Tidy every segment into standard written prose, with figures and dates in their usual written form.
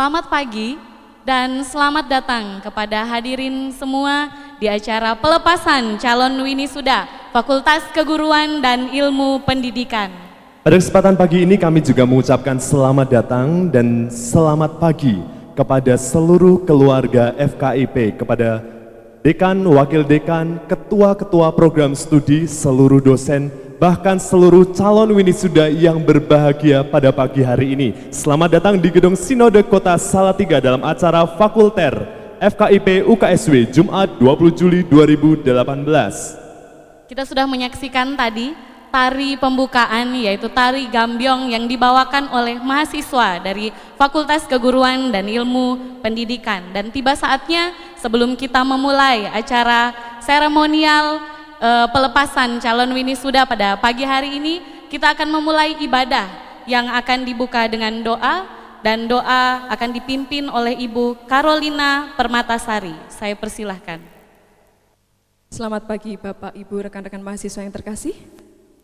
Selamat pagi dan selamat datang kepada hadirin semua di acara pelepasan calon winisuda Fakultas Keguruan dan Ilmu Pendidikan. Pada kesempatan pagi ini kami juga mengucapkan selamat datang dan selamat pagi kepada seluruh keluarga FKIP, kepada dekan, wakil dekan, ketua-ketua program studi, seluruh dosen, bahkan seluruh calon winisuda yang berbahagia pada pagi hari ini. Selamat datang di Gedung Sinode Kota Salatiga dalam acara Fakulter FKIP UKSW Jumat 20 Juli 2018. Kita sudah menyaksikan tadi tari pembukaan, yaitu tari gambyong yang dibawakan oleh mahasiswa dari Fakultas Keguruan dan Ilmu Pendidikan. Dan tiba saatnya sebelum kita memulai acara seremonial pelepasan calon winisuda pada pagi hari ini, kita akan memulai ibadah yang akan dibuka dengan doa, dan doa akan dipimpin oleh Ibu Carolina Permatasari. Saya persilahkan. Selamat pagi Bapak, Ibu, rekan-rekan mahasiswa yang terkasih.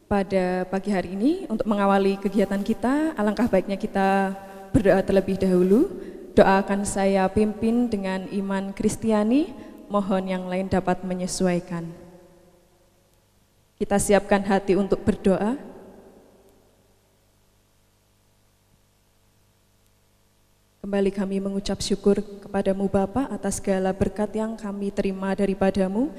Pada pagi hari ini untuk mengawali kegiatan kita, alangkah baiknya kita berdoa terlebih dahulu. Doa akan saya pimpin dengan iman Kristiani, mohon yang lain dapat menyesuaikan. Kita siapkan hati untuk berdoa. Kembali kami mengucap syukur kepadamu Bapa atas segala berkat yang kami terima daripadamu.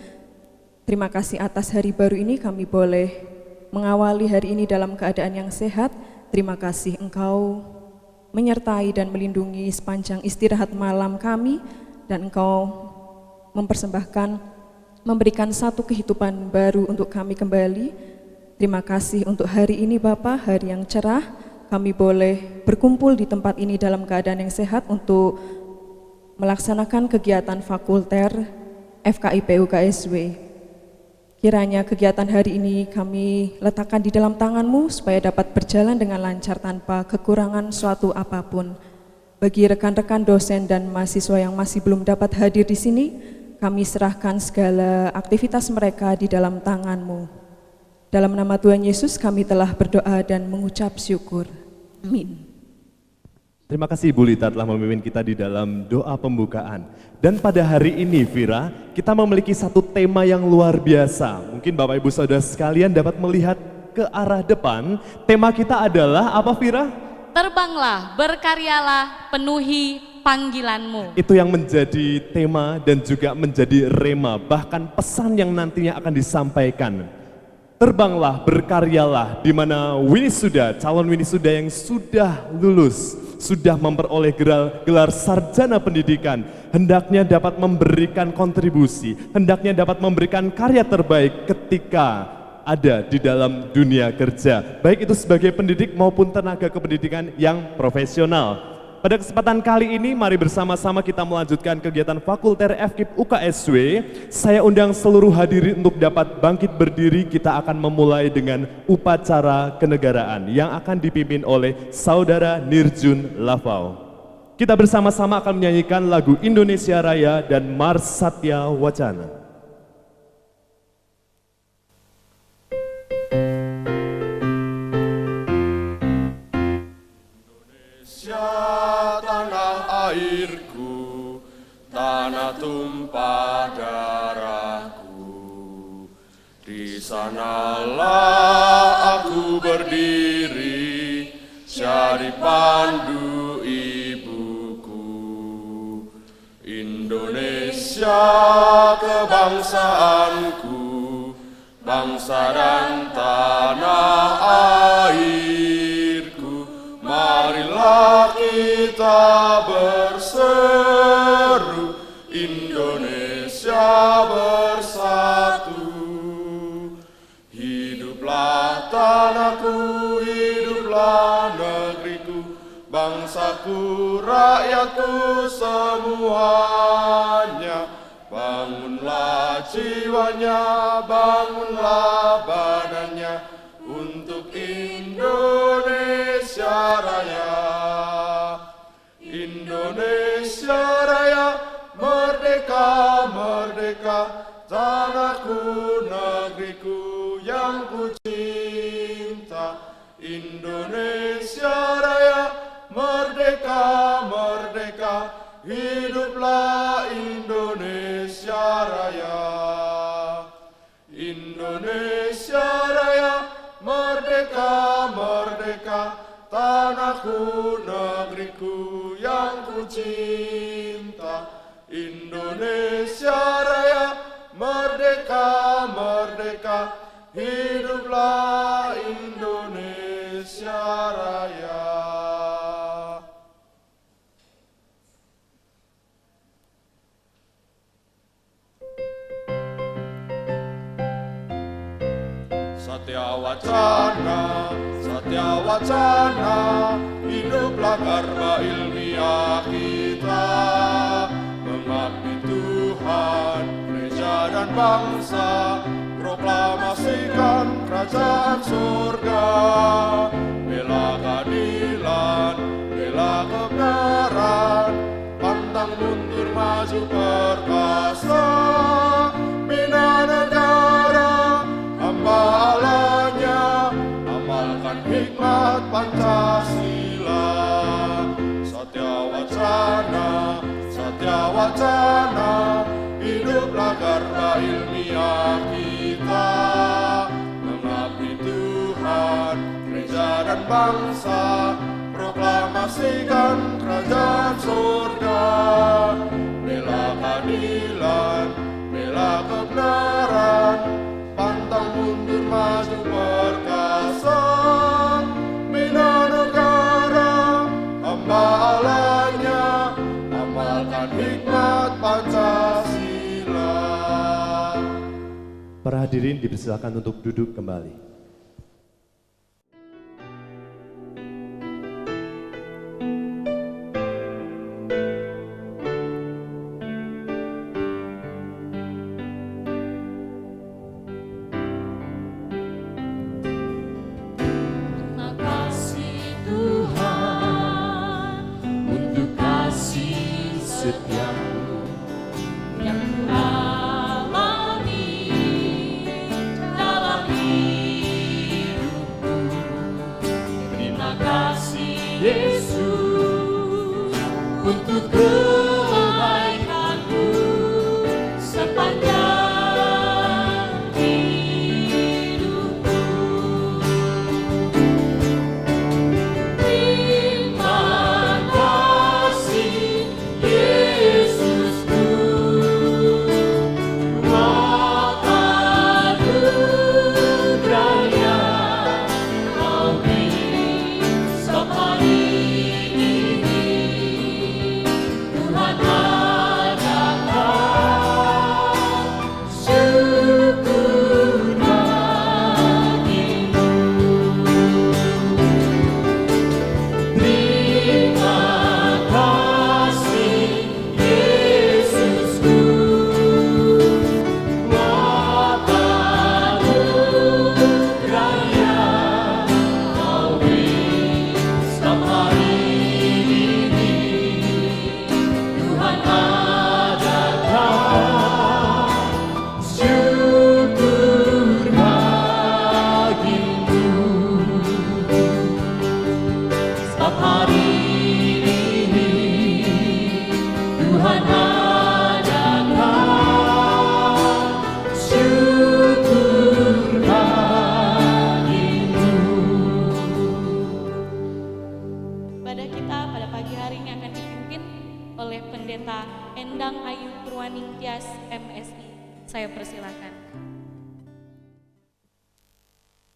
Terima kasih atas hari baru ini kami boleh mengawali hari ini dalam keadaan yang sehat. Terima kasih Engkau menyertai dan melindungi sepanjang istirahat malam kami, dan Engkau memberikan satu kehidupan baru untuk kami kembali. Terima kasih untuk hari ini Bapa, hari yang cerah. Kami boleh berkumpul di tempat ini dalam keadaan yang sehat untuk melaksanakan kegiatan Fakulter FKIP UKSW. Kiranya kegiatan hari ini kami letakkan di dalam tangan-Mu supaya dapat berjalan dengan lancar tanpa kekurangan suatu apapun. Bagi rekan-rekan dosen dan mahasiswa yang masih belum dapat hadir di sini, kami serahkan segala aktivitas mereka di dalam tangan-Mu. Dalam nama Tuhan Yesus kami telah berdoa dan mengucap syukur. Amin. Terima kasih Ibu Lita telah memimpin kita di dalam doa pembukaan. Dan pada hari ini Vira, kita memiliki satu tema yang luar biasa. Mungkin Bapak Ibu Saudara sekalian dapat melihat ke arah depan. Tema kita adalah apa Vira? Terbanglah, berkaryalah, penuhi panggilanmu. Itu yang menjadi tema dan juga menjadi rema, bahkan pesan yang nantinya akan disampaikan. Terbanglah, berkaryalah, di mana winisuda, calon winisuda yang sudah lulus, sudah memperoleh gelar sarjana pendidikan, hendaknya dapat memberikan kontribusi, hendaknya dapat memberikan karya terbaik ketika ada di dalam dunia kerja, baik itu sebagai pendidik maupun tenaga kependidikan yang profesional. Pada kesempatan kali ini, mari bersama-sama kita melanjutkan kegiatan Fakulter FKIP UKSW. Saya undang seluruh hadirin untuk dapat bangkit berdiri. Kita akan memulai dengan upacara kenegaraan yang akan dipimpin oleh Saudara Nirjun Lavau. Kita bersama-sama akan menyanyikan lagu Indonesia Raya dan Mars Satya Wacana. Airku, tanah tumpah darahku, di sanalah aku berdiri, jadi pandu ibuku. Indonesia kebangsaanku, bangsa dan tanah airku, marilah kita berseru, Indonesia bersatu. Hiduplah tanahku, hiduplah negeriku, bangsaku, rakyatku semuanya. Bangunlah jiwanya, bangunlah badannya, untuk Indonesia Raya. Indonesia Raya, merdeka, merdeka, tanahku, negeriku yang ku cinta. Indonesia Raya, merdeka, merdeka, Indonesia Raya, merdeka, merdeka, tanahku, negeriku yang ku cinta. Indonesia Raya, merdeka, merdeka, hiduplah Indonesia Raya. Satya Wacana, hiduplah karma ilmiah kita, mengabdi Tuhan, gereja dan bangsa, proklamasikan kerajaan surga, bela keadilan, bela kebenaran, pantang mundur maju perkasa, bina negara, hamba Allahnya, amalkan hikmat Pancasila. Satya Wacana, hiduplah karma ilmiah kita, mengabdi Tuhan, gereja dan bangsa, proklamasikan kerajaan surga, bela keadilan, bela kebenaran, pantang mundur maju perkasa, bina negara, hamba Allahnya, amalkan hikmat Pancasila. Para hadirin dipersilakan untuk duduk kembali.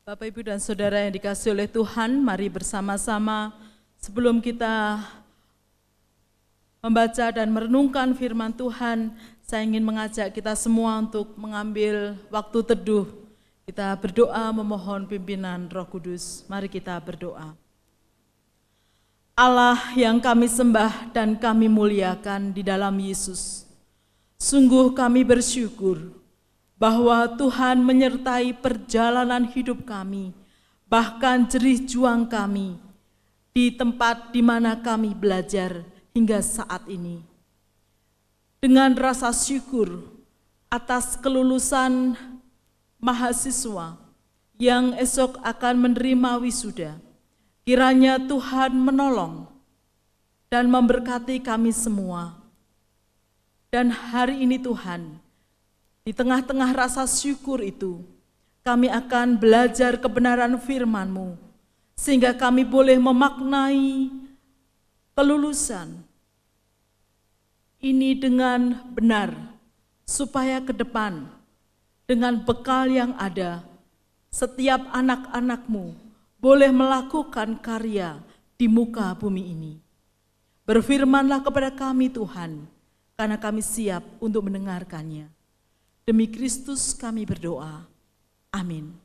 Bapak, Ibu, dan Saudara yang dikasihi oleh Tuhan, mari bersama-sama sebelum kita membaca dan merenungkan firman Tuhan, saya ingin mengajak kita semua untuk mengambil waktu teduh. Kita berdoa memohon pimpinan Roh Kudus. Mari kita berdoa. Allah yang kami sembah dan kami muliakan di dalam Yesus, sungguh kami bersyukur bahwa Tuhan menyertai perjalanan hidup kami, bahkan jerih juang kami di tempat di mana kami belajar hingga saat ini. Dengan rasa syukur atas kelulusan mahasiswa yang esok akan menerima wisuda, kiranya Tuhan menolong dan memberkati kami semua. Dan hari ini Tuhan, Di tengah-tengah rasa syukur itu, kami akan belajar kebenaran firman-Mu, sehingga kami boleh memaknai kelulusan ini dengan benar, supaya ke depan, dengan bekal yang ada, setiap anak-anak-Mu boleh melakukan karya di muka bumi ini. Berfirmanlah kepada kami Tuhan, karena kami siap untuk mendengarkannya. Demi Kristus kami berdoa. Amin.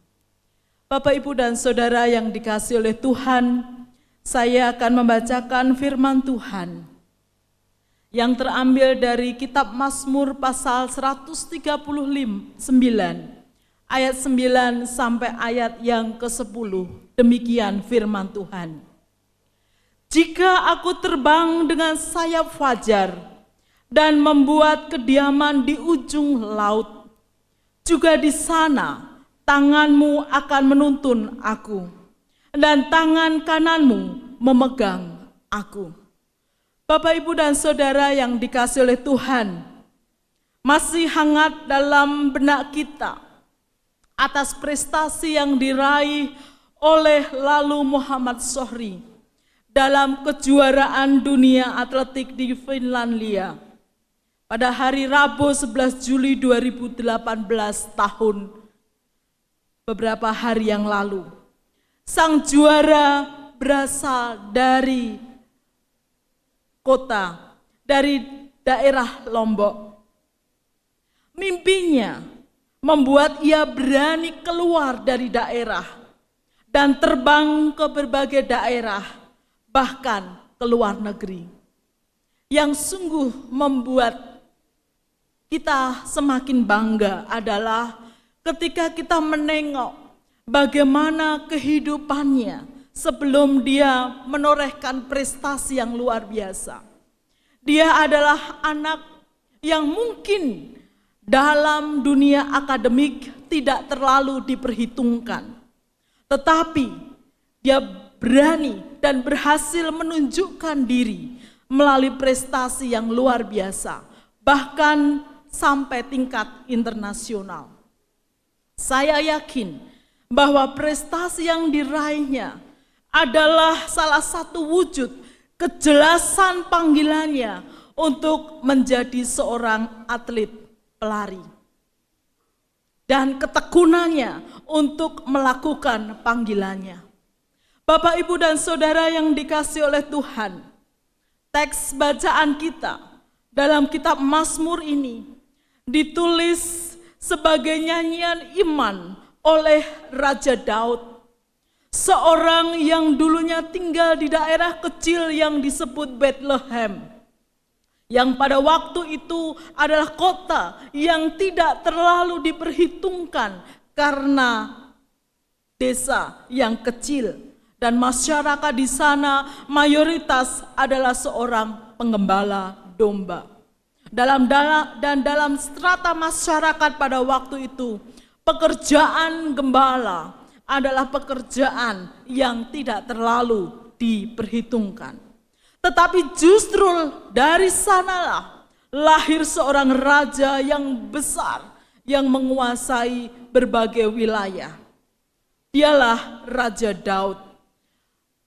Bapak, Ibu, dan Saudara yang dikasihi oleh Tuhan, saya akan membacakan firman Tuhan yang terambil dari kitab Mazmur pasal 139 ayat 9 sampai ayat yang ke-10. Demikian firman Tuhan. Jika aku terbang dengan sayap fajar dan membuat kediaman di ujung laut, juga di sana tangan-Mu akan menuntun aku, dan tangan kanan-Mu memegang aku. Bapak, Ibu, dan Saudara yang dikasihi oleh Tuhan, masih hangat dalam benak kita atas prestasi yang diraih oleh Lalu Muhammad Zohri dalam kejuaraan dunia atletik di Finlandia pada hari Rabu 11 Juli 2018 tahun beberapa hari yang lalu. Sang juara berasal dari daerah Lombok. Mimpinya membuat ia berani keluar dari daerah dan terbang ke berbagai daerah, bahkan ke luar negeri. Yang sungguh membuat kita semakin bangga adalah ketika kita menengok bagaimana kehidupannya sebelum dia menorehkan prestasi yang luar biasa. Dia adalah anak yang mungkin dalam dunia akademik tidak terlalu diperhitungkan. Tetapi dia berani dan berhasil menunjukkan diri melalui prestasi yang luar biasa, bahkan sampai tingkat internasional. Saya yakin bahwa prestasi yang diraihnya adalah salah satu wujud kejelasan panggilannya untuk menjadi seorang atlet pelari. Dan ketekunannya untuk melakukan panggilannya. Bapak, Ibu, dan Saudara yang dikasihi oleh Tuhan, teks bacaan kita dalam kitab Mazmur ini ditulis sebagai nyanyian iman oleh Raja Daud, seorang yang dulunya tinggal di daerah kecil yang disebut Bethlehem, yang pada waktu itu adalah kota yang tidak terlalu diperhitungkan karena desa yang kecil, dan masyarakat di sana mayoritas adalah seorang penggembala domba. Dalam strata masyarakat pada waktu itu, pekerjaan gembala adalah pekerjaan yang tidak terlalu diperhitungkan. Tetapi justru dari sanalah lahir seorang raja yang besar yang menguasai berbagai wilayah. Dialah Raja Daud.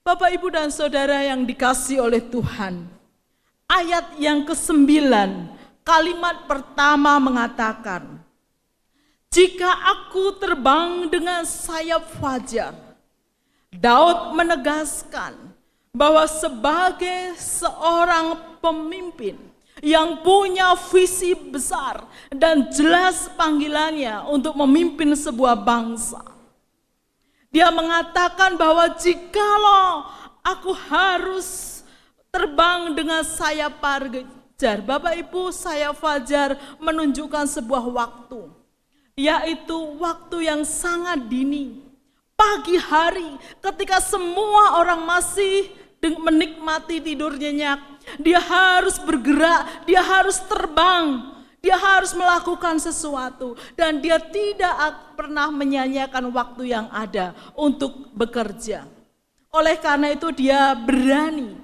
Bapak, Ibu, dan Saudara yang dikasihi oleh Tuhan, ayat yang ke-9, kalimat pertama mengatakan, jika aku terbang dengan sayap fajar. Daud menegaskan bahwa sebagai seorang pemimpin yang punya visi besar dan jelas panggilannya untuk memimpin sebuah bangsa, dia mengatakan bahwa jikalau aku harus terbang dengan sayap fajar. Bapak, Ibu, sayap fajar menunjukkan sebuah waktu, yaitu waktu yang sangat dini, pagi hari, ketika semua orang masih menikmati tidur nyenyak. Dia harus bergerak, dia harus terbang, dia harus melakukan sesuatu, dan dia tidak pernah menyanyiakan waktu yang ada untuk bekerja. Oleh karena itu dia berani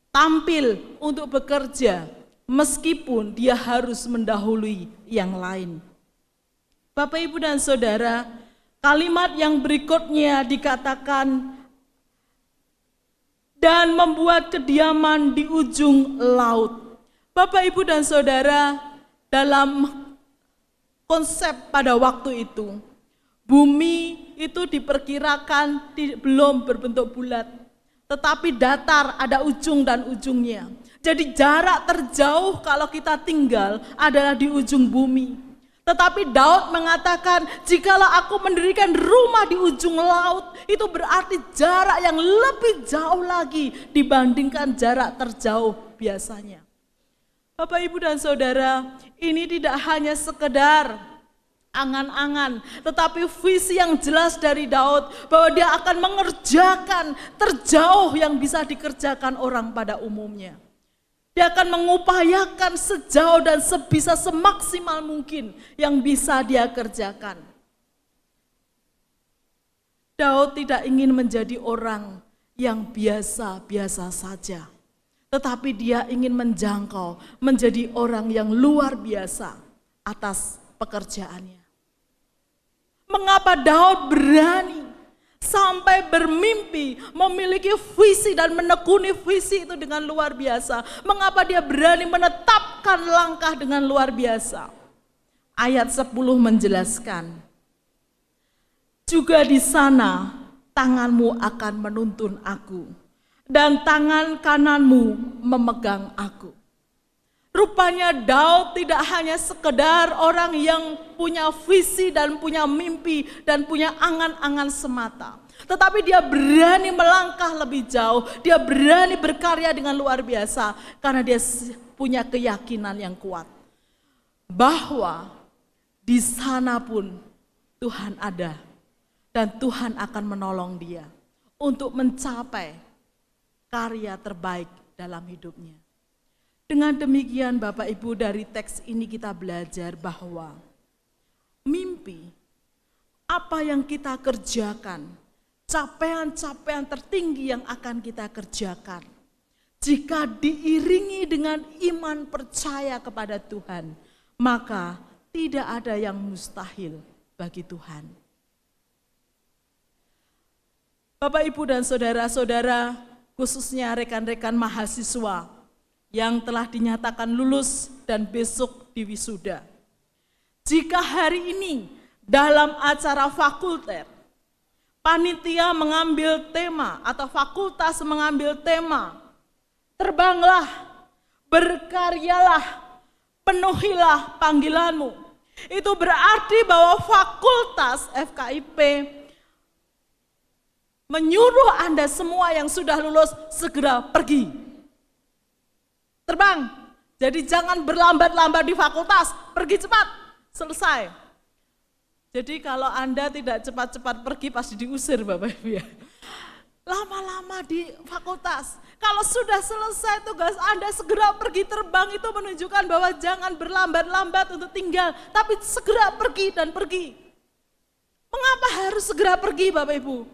tampil untuk bekerja meskipun dia harus mendahului yang lain. Bapak, Ibu, dan Saudara, kalimat yang berikutnya dikatakan, dan membuat kediaman di ujung laut. Bapak, Ibu, dan Saudara, dalam konsep pada waktu itu, bumi itu diperkirakan belum berbentuk bulat, tetapi datar, ada ujung dan ujungnya. Jadi jarak terjauh kalau kita tinggal adalah di ujung bumi. Tetapi Daud mengatakan, jikalau aku mendirikan rumah di ujung laut, itu berarti jarak yang lebih jauh lagi dibandingkan jarak terjauh biasanya. Bapak, Ibu, dan Saudara, ini tidak hanya sekedar angan-angan, tetapi visi yang jelas dari Daud bahwa dia akan mengerjakan terjauh yang bisa dikerjakan orang pada umumnya. Dia akan mengupayakan sejauh dan sebisa semaksimal mungkin yang bisa dia kerjakan. Daud tidak ingin menjadi orang yang biasa-biasa saja, tetapi dia ingin menjangkau menjadi orang yang luar biasa atas pekerjaannya. Mengapa Daud berani sampai bermimpi, memiliki visi dan menekuni visi itu dengan luar biasa? Mengapa dia berani menetapkan langkah dengan luar biasa? Ayat 10 menjelaskan, juga di sana tanganmu akan menuntun aku, dan tangan kananmu memegang aku. Rupanya Daud tidak hanya sekedar orang yang punya visi dan punya mimpi dan punya angan-angan semata. Tetapi dia berani melangkah lebih jauh, dia berani berkarya dengan luar biasa karena dia punya keyakinan yang kuat. Bahwa di sana pun Tuhan ada dan Tuhan akan menolong dia untuk mencapai karya terbaik dalam hidupnya. Dengan demikian Bapak Ibu, dari teks ini kita belajar bahwa mimpi, apa yang kita kerjakan, capaian-capaian tertinggi yang akan kita kerjakan, jika diiringi dengan iman percaya kepada Tuhan, maka tidak ada yang mustahil bagi Tuhan. Bapak, Ibu, dan saudara-saudara, khususnya rekan-rekan mahasiswa yang telah dinyatakan lulus dan besok diwisuda. Jika hari ini dalam acara fakultas, panitia mengambil tema atau fakultas mengambil tema, terbanglah, berkaryalah, penuhilah panggilanmu. Itu berarti bahwa fakultas FKIP menyuruh Anda semua yang sudah lulus segera pergi. Terbang, jadi jangan berlambat-lambat di fakultas, pergi cepat, selesai. Jadi kalau Anda tidak cepat-cepat pergi pasti diusir Bapak Ibu ya. Lama-lama di fakultas, kalau sudah selesai tugas Anda segera pergi terbang, itu menunjukkan bahwa jangan berlambat-lambat untuk tinggal, tapi segera pergi dan pergi. Mengapa harus segera pergi Bapak Ibu?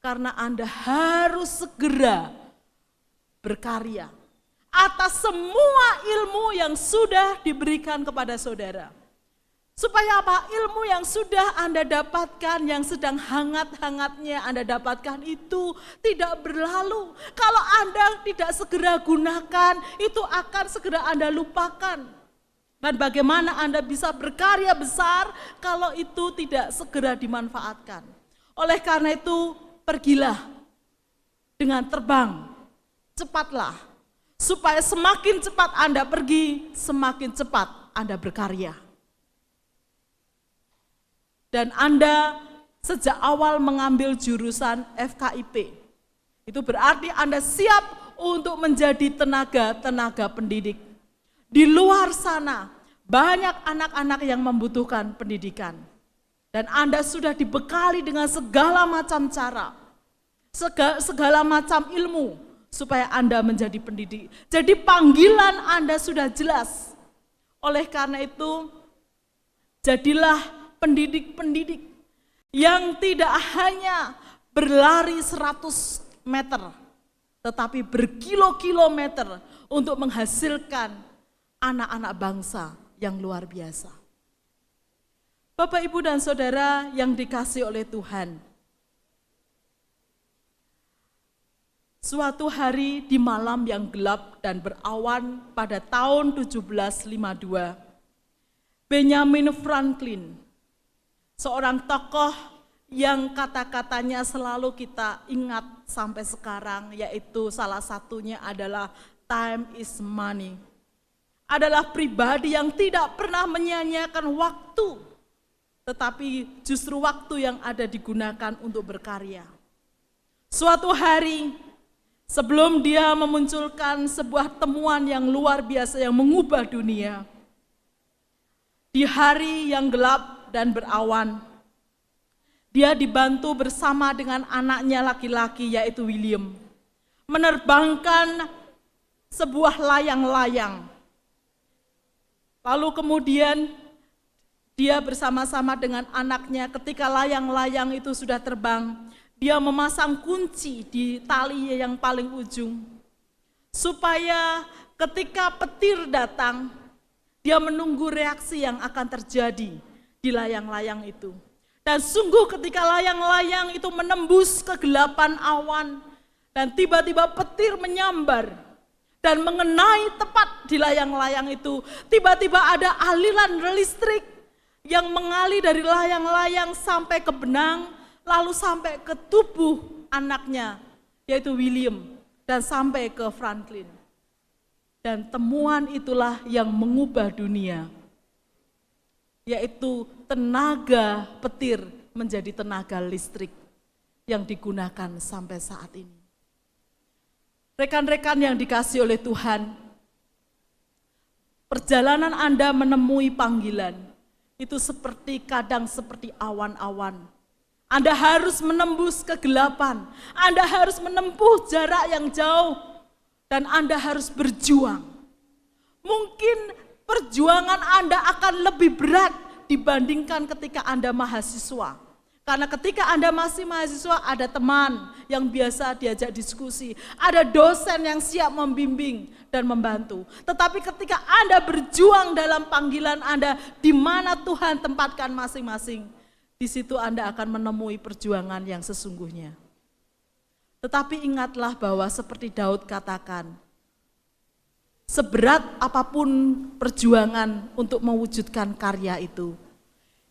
Karena Anda harus segera berkarya atas semua ilmu yang sudah diberikan kepada saudara. Supaya apa? Ilmu yang sudah Anda dapatkan, yang sedang hangat-hangatnya Anda dapatkan itu tidak berlalu. Kalau Anda tidak segera gunakan, itu akan segera Anda lupakan. Dan bagaimana Anda bisa berkarya besar kalau itu tidak segera dimanfaatkan. Oleh karena itu, pergilah dengan terbang, cepatlah. Supaya semakin cepat Anda pergi, semakin cepat Anda berkarya. Dan Anda sejak awal mengambil jurusan FKIP. Itu berarti Anda siap untuk menjadi tenaga pendidik. Di luar sana banyak anak-anak yang membutuhkan pendidikan. Dan Anda sudah dibekali dengan segala macam cara, segala macam ilmu, supaya Anda menjadi pendidik. Jadi panggilan Anda sudah jelas. Oleh karena itu, jadilah pendidik-pendidik yang tidak hanya berlari 100 meter, tetapi berkilo-kilometer untuk menghasilkan anak-anak bangsa yang luar biasa. Bapak, Ibu, dan Saudara yang dikasihi oleh Tuhan, suatu hari di malam yang gelap dan berawan pada tahun 1752, Benjamin Franklin, seorang tokoh yang kata-katanya selalu kita ingat sampai sekarang, yaitu salah satunya adalah time is money, adalah pribadi yang tidak pernah menyia-nyiakan waktu, tetapi justru waktu yang ada digunakan untuk berkarya. Suatu hari, sebelum dia memunculkan sebuah temuan yang luar biasa yang mengubah dunia, di hari yang gelap dan berawan, dia dibantu bersama dengan anaknya laki-laki yaitu William, menerbangkan sebuah layang-layang. Lalu kemudian dia bersama-sama dengan anaknya, ketika layang-layang itu sudah terbang, dia memasang kunci di tali yang paling ujung, supaya ketika petir datang, dia menunggu reaksi yang akan terjadi di layang-layang itu. Dan sungguh ketika layang-layang itu menembus kegelapan awan, dan tiba-tiba petir menyambar, dan mengenai tepat di layang-layang itu, tiba-tiba ada aliran listrik yang mengalir dari layang-layang sampai ke benang, lalu sampai ke tubuh anaknya, yaitu William, dan sampai ke Franklin. Dan temuan itulah yang mengubah dunia, yaitu tenaga petir menjadi tenaga listrik yang digunakan sampai saat ini. Rekan-rekan yang dikasihi oleh Tuhan, perjalanan Anda menemui panggilan itu kadang seperti awan-awan. Anda harus menembus kegelapan, Anda harus menempuh jarak yang jauh, dan Anda harus berjuang. Mungkin perjuangan Anda akan lebih berat dibandingkan ketika Anda mahasiswa. Karena ketika Anda masih mahasiswa, ada teman yang biasa diajak diskusi, ada dosen yang siap membimbing dan membantu. Tetapi ketika Anda berjuang dalam panggilan Anda, di mana Tuhan tempatkan masing-masing, di situ Anda akan menemui perjuangan yang sesungguhnya. Tetapi ingatlah bahwa seperti Daud katakan, seberat apapun perjuangan untuk mewujudkan karya itu,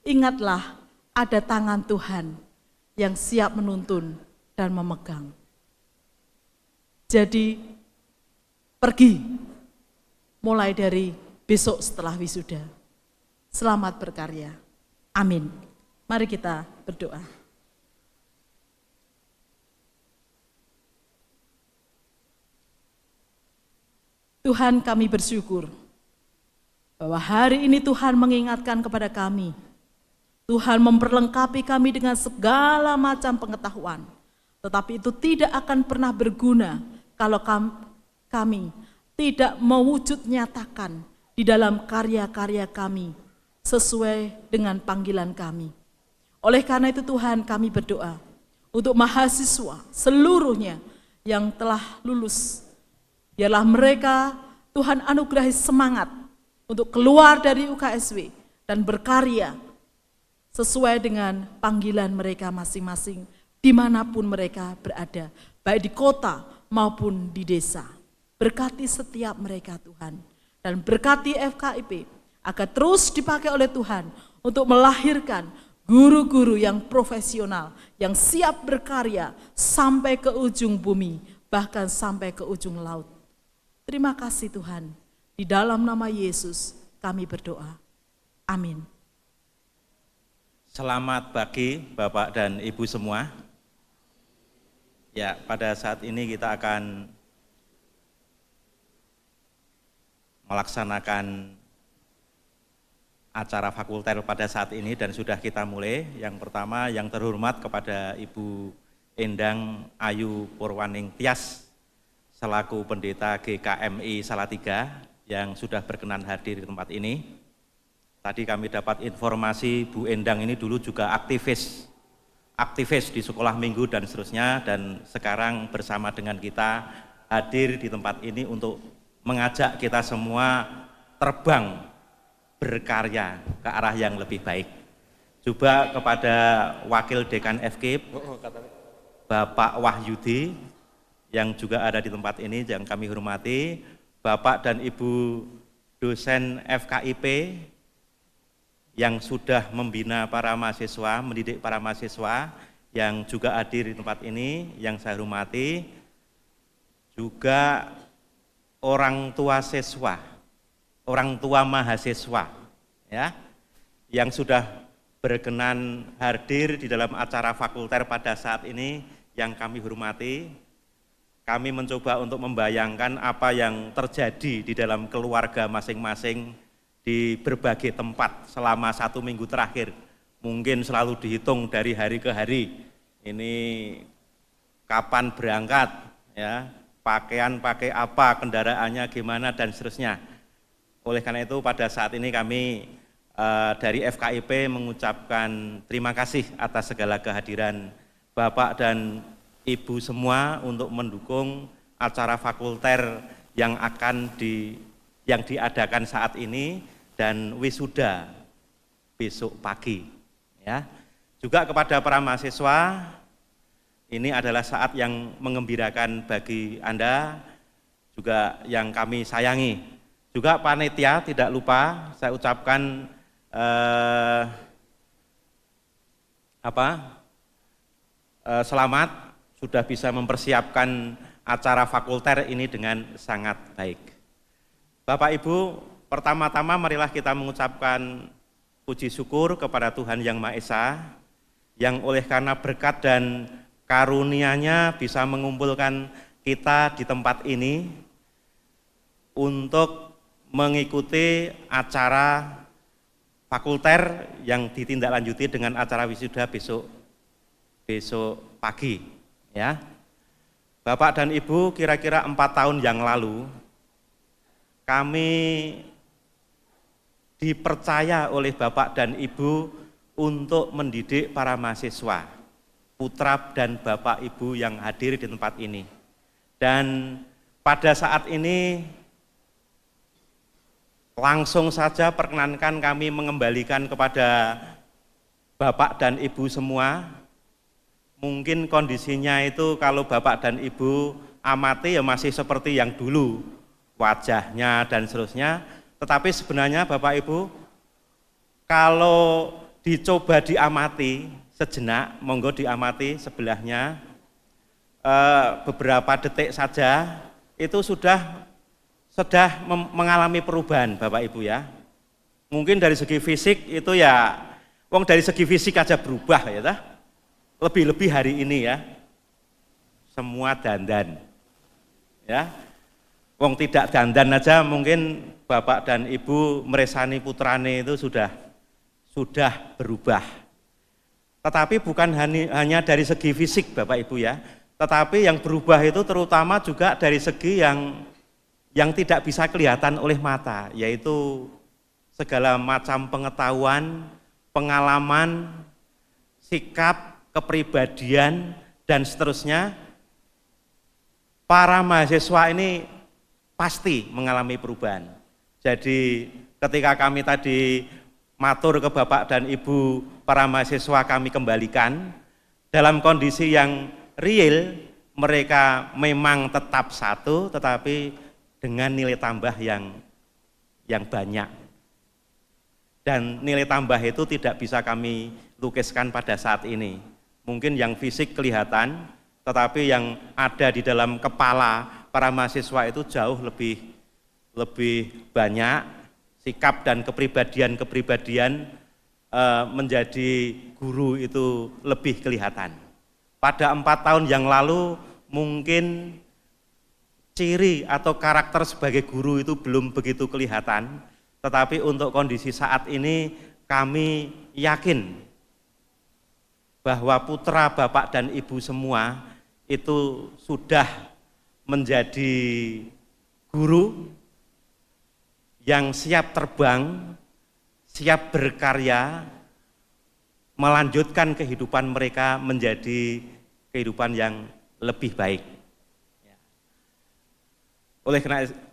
ingatlah ada tangan Tuhan yang siap menuntun dan memegang. Jadi pergi mulai dari besok setelah wisuda. Selamat berkarya. Amin. Mari kita berdoa. Tuhan, kami bersyukur bahwa hari ini Tuhan mengingatkan kepada kami. Tuhan memperlengkapi kami dengan segala macam pengetahuan. Tetapi itu tidak akan pernah berguna kalau kami tidak mewujud nyatakan di dalam karya-karya kami sesuai dengan panggilan kami. Oleh karena itu Tuhan, kami berdoa untuk mahasiswa seluruhnya yang telah lulus. Biarlah mereka Tuhan anugerahi semangat untuk keluar dari UKSW dan berkarya sesuai dengan panggilan mereka masing-masing dimanapun mereka berada, baik di kota maupun di desa. Berkati setiap mereka Tuhan, dan berkati FKIP agar terus dipakai oleh Tuhan untuk melahirkan guru-guru yang profesional, yang siap berkarya sampai ke ujung bumi, bahkan sampai ke ujung laut. Terima kasih Tuhan, di dalam nama Yesus kami berdoa. Amin. Selamat pagi Bapak dan Ibu semua. Ya, pada saat ini kita akan melaksanakan acara fakultas pada saat ini dan sudah kita mulai. Yang pertama yang terhormat kepada Ibu Endang Ayu Purwaning Tias selaku pendeta GKMI Salatiga yang sudah berkenan hadir di tempat ini. Tadi kami dapat informasi Bu Endang ini dulu juga aktivis di sekolah minggu dan seterusnya, dan sekarang bersama dengan kita hadir di tempat ini untuk mengajak kita semua terbang berkarya ke arah yang lebih baik. juga kepada Wakil Dekan FKIP, Bapak Wahyudi, yang juga ada di tempat ini yang kami hormati, Bapak dan Ibu dosen FKIP yang sudah membina para mahasiswa, mendidik para mahasiswa yang juga hadir di tempat ini, yang saya hormati, juga orang tua siswa, orang tua mahasiswa, ya, yang sudah berkenan hadir di dalam acara fakulter pada saat ini yang kami hormati. Kami mencoba untuk membayangkan apa yang terjadi di dalam keluarga masing-masing di berbagai tempat selama 1 minggu terakhir. Mungkin selalu dihitung dari hari ke hari. Ini kapan berangkat, ya, pakaian pakai apa, kendaraannya gimana, dan seterusnya. Oleh karena itu pada saat ini kami dari FKIP mengucapkan terima kasih atas segala kehadiran Bapak dan Ibu semua untuk mendukung acara fakulter yang diadakan saat ini dan wisuda besok pagi, ya. Juga kepada para mahasiswa, ini adalah saat yang mengembirakan bagi Anda, juga yang kami sayangi. Juga panitia tidak lupa saya ucapkan selamat sudah bisa mempersiapkan acara fakulter ini dengan sangat baik. Bapak Ibu, pertama-tama marilah kita mengucapkan puji syukur kepada Tuhan Yang Maha Esa, yang oleh karena berkat dan karunia-Nya bisa mengumpulkan kita di tempat ini untuk mengikuti acara fakulter yang ditindaklanjuti dengan acara wisuda besok pagi, ya. Bapak dan Ibu, kira-kira 4 tahun yang lalu kami dipercaya oleh Bapak dan Ibu untuk mendidik para mahasiswa, putra dan Bapak Ibu yang hadir di tempat ini. Dan pada saat ini langsung saja perkenankan kami mengembalikan kepada Bapak dan Ibu semua. Mungkin kondisinya itu kalau Bapak dan Ibu amati ya masih seperti yang dulu, wajahnya dan seterusnya. Tetapi sebenarnya Bapak Ibu, kalau dicoba diamati sejenak, monggo diamati sebelahnya, beberapa detik saja, itu sudah mengalami perubahan Bapak Ibu, ya. Mungkin dari segi fisik itu ya, dari segi fisik aja berubah, ya tah? Lebih-lebih hari ini, ya, semua dandan, ya. Tidak dandan aja mungkin Bapak dan Ibu meresani putrane itu sudah berubah. Tetapi bukan hanya dari segi fisik Bapak Ibu, ya, tetapi yang berubah itu terutama juga dari segi yang tidak bisa kelihatan oleh mata, yaitu segala macam pengetahuan, pengalaman, sikap, kepribadian, dan seterusnya. Para mahasiswa ini pasti mengalami perubahan. Jadi ketika kami tadi matur ke Bapak dan Ibu, para mahasiswa kami kembalikan dalam kondisi yang real, mereka memang tetap satu, tetapi dengan nilai tambah yang banyak. Dan nilai tambah itu tidak bisa kami lukiskan pada saat ini. Mungkin yang fisik kelihatan, tetapi yang ada di dalam kepala para mahasiswa itu jauh lebih banyak. Sikap dan kepribadian menjadi guru itu lebih kelihatan. Pada 4 tahun yang lalu mungkin ciri atau karakter sebagai guru itu belum begitu kelihatan, tetapi untuk kondisi saat ini kami yakin bahwa putra Bapak dan Ibu semua itu sudah menjadi guru yang siap terbang, siap berkarya, melanjutkan kehidupan mereka menjadi kehidupan yang lebih baik.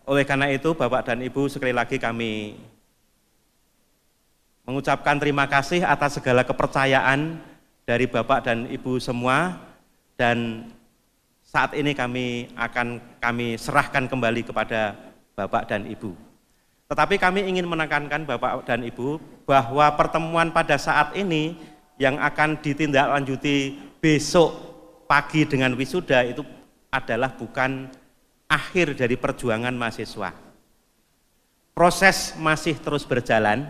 Oleh karena itu Bapak dan Ibu, sekali lagi kami mengucapkan terima kasih atas segala kepercayaan dari Bapak dan Ibu semua, dan saat ini kami serahkan kembali kepada Bapak dan Ibu. Tetapi kami ingin menekankan Bapak dan Ibu bahwa pertemuan pada saat ini yang akan ditindaklanjuti besok pagi dengan wisuda itu adalah bukan akhir dari perjuangan mahasiswa. Proses masih terus berjalan,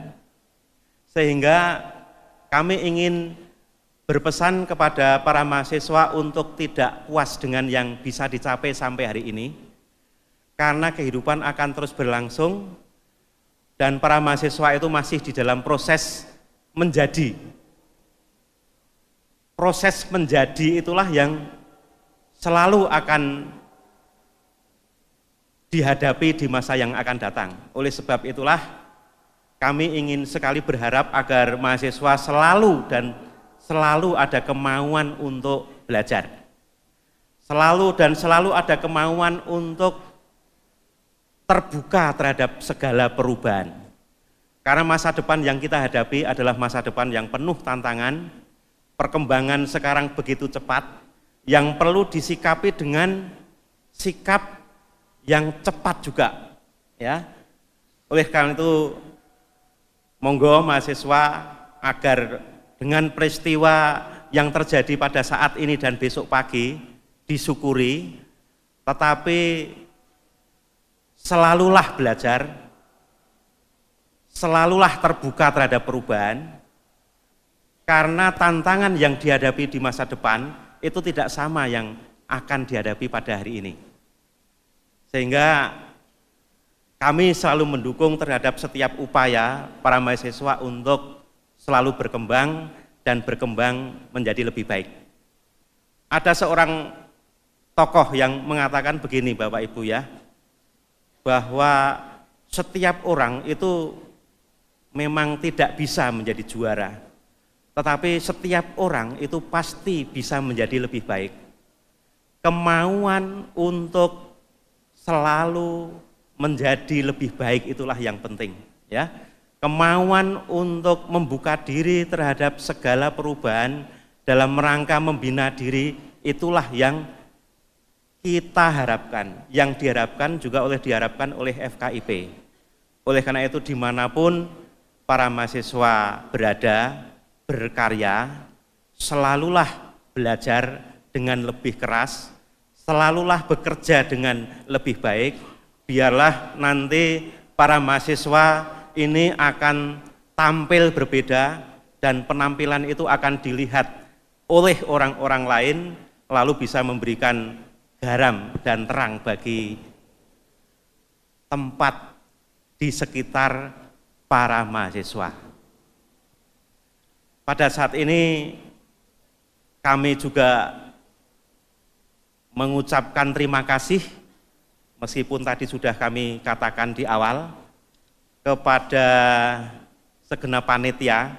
sehingga kami ingin berpesan kepada para mahasiswa untuk tidak puas dengan yang bisa dicapai sampai hari ini, karena kehidupan akan terus berlangsung dan para mahasiswa itu masih di dalam proses menjadi. Proses menjadi itulah yang selalu akan dihadapi di masa yang akan datang. Oleh sebab itulah kami ingin sekali berharap agar mahasiswa selalu ada kemauan untuk belajar. Selalu ada kemauan untuk terbuka terhadap segala perubahan. Karena masa depan yang kita hadapi adalah masa depan yang penuh tantangan, perkembangan sekarang begitu cepat, yang perlu disikapi dengan sikap yang cepat juga, ya. Oleh karena itu, monggo mahasiswa agar dengan peristiwa yang terjadi pada saat ini dan besok pagi disyukuri, tetapi selalulah belajar, selalulah terbuka terhadap perubahan, karena tantangan yang dihadapi di masa depan itu tidak sama yang akan dihadapi pada hari ini. Sehingga kami selalu mendukung terhadap setiap upaya para mahasiswa untuk selalu berkembang dan berkembang menjadi lebih baik. Ada seorang tokoh yang mengatakan begini Bapak Ibu ya, bahwa setiap orang itu memang tidak bisa menjadi juara, tetapi setiap orang itu pasti bisa menjadi lebih baik. Kemauan untuk selalu menjadi lebih baik itulah yang penting, ya. Kemauan untuk membuka diri terhadap segala perubahan dalam rangka membina diri itulah yang kita harapkan, yang diharapkan juga diharapkan oleh FKIP. Oleh karena itu dimanapun para mahasiswa berada, berkarya, selalulah belajar dengan lebih keras, selalulah bekerja dengan lebih baik, biarlah nanti para mahasiswa ini akan tampil berbeda dan penampilan itu akan dilihat oleh orang-orang lain, lalu bisa memberikan garam dan terang bagi tempat di sekitar para mahasiswa. Pada saat ini kami juga mengucapkan terima kasih, meskipun tadi sudah kami katakan di awal, kepada segenap panitia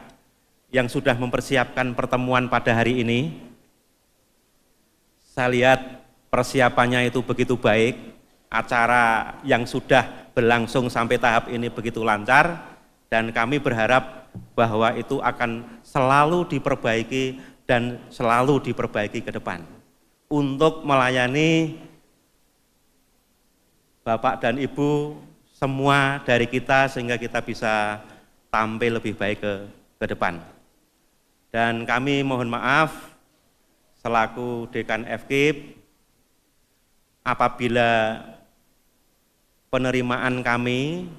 yang sudah mempersiapkan pertemuan pada hari ini. Saya lihat persiapannya itu begitu baik, acara yang sudah berlangsung sampai tahap ini begitu lancar, dan kami berharap bahwa itu akan selalu diperbaiki dan selalu diperbaiki ke depan untuk melayani Bapak dan Ibu semua dari kita, sehingga kita bisa tampil lebih baik ke depan. Dan kami mohon maaf selaku Dekan FKIP apabila penerimaan kami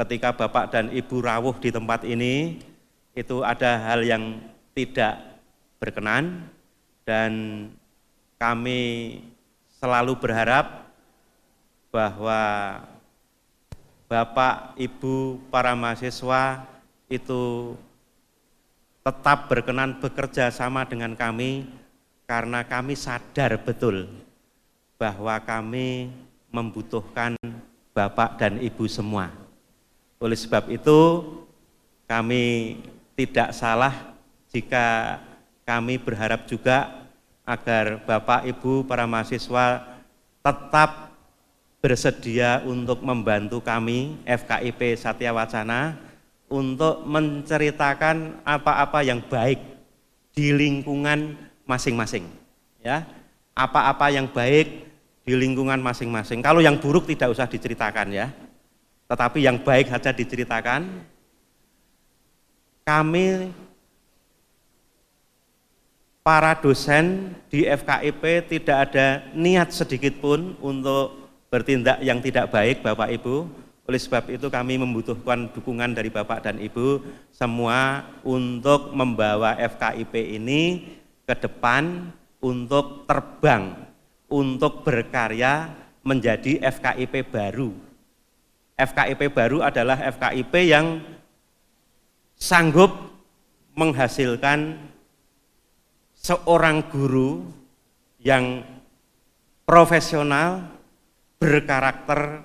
ketika Bapak dan Ibu rawuh di tempat ini itu ada hal yang tidak berkenan, dan kami selalu berharap bahwa Bapak, Ibu, para mahasiswa itu tetap berkenan bekerja sama dengan kami, karena kami sadar betul bahwa kami membutuhkan Bapak dan Ibu semua. Oleh sebab itu, kami tidak salah jika kami berharap juga agar Bapak, Ibu, para mahasiswa tetap bersedia untuk membantu kami FKIP Satya Wacana untuk menceritakan apa-apa yang baik di lingkungan masing-masing, ya. Apa-apa yang baik di lingkungan masing-masing. Kalau yang buruk tidak usah diceritakan ya. Tetapi yang baik saja diceritakan. Kami para dosen di FKIP tidak ada niat sedikit pun untuk bertindak yang tidak baik Bapak Ibu. Oleh sebab itu kami membutuhkan dukungan dari Bapak dan Ibu semua untuk membawa FKIP ini ke depan untuk terbang, untuk berkarya menjadi FKIP baru. FKIP baru adalah FKIP yang sanggup menghasilkan seorang guru yang profesional, berkarakter,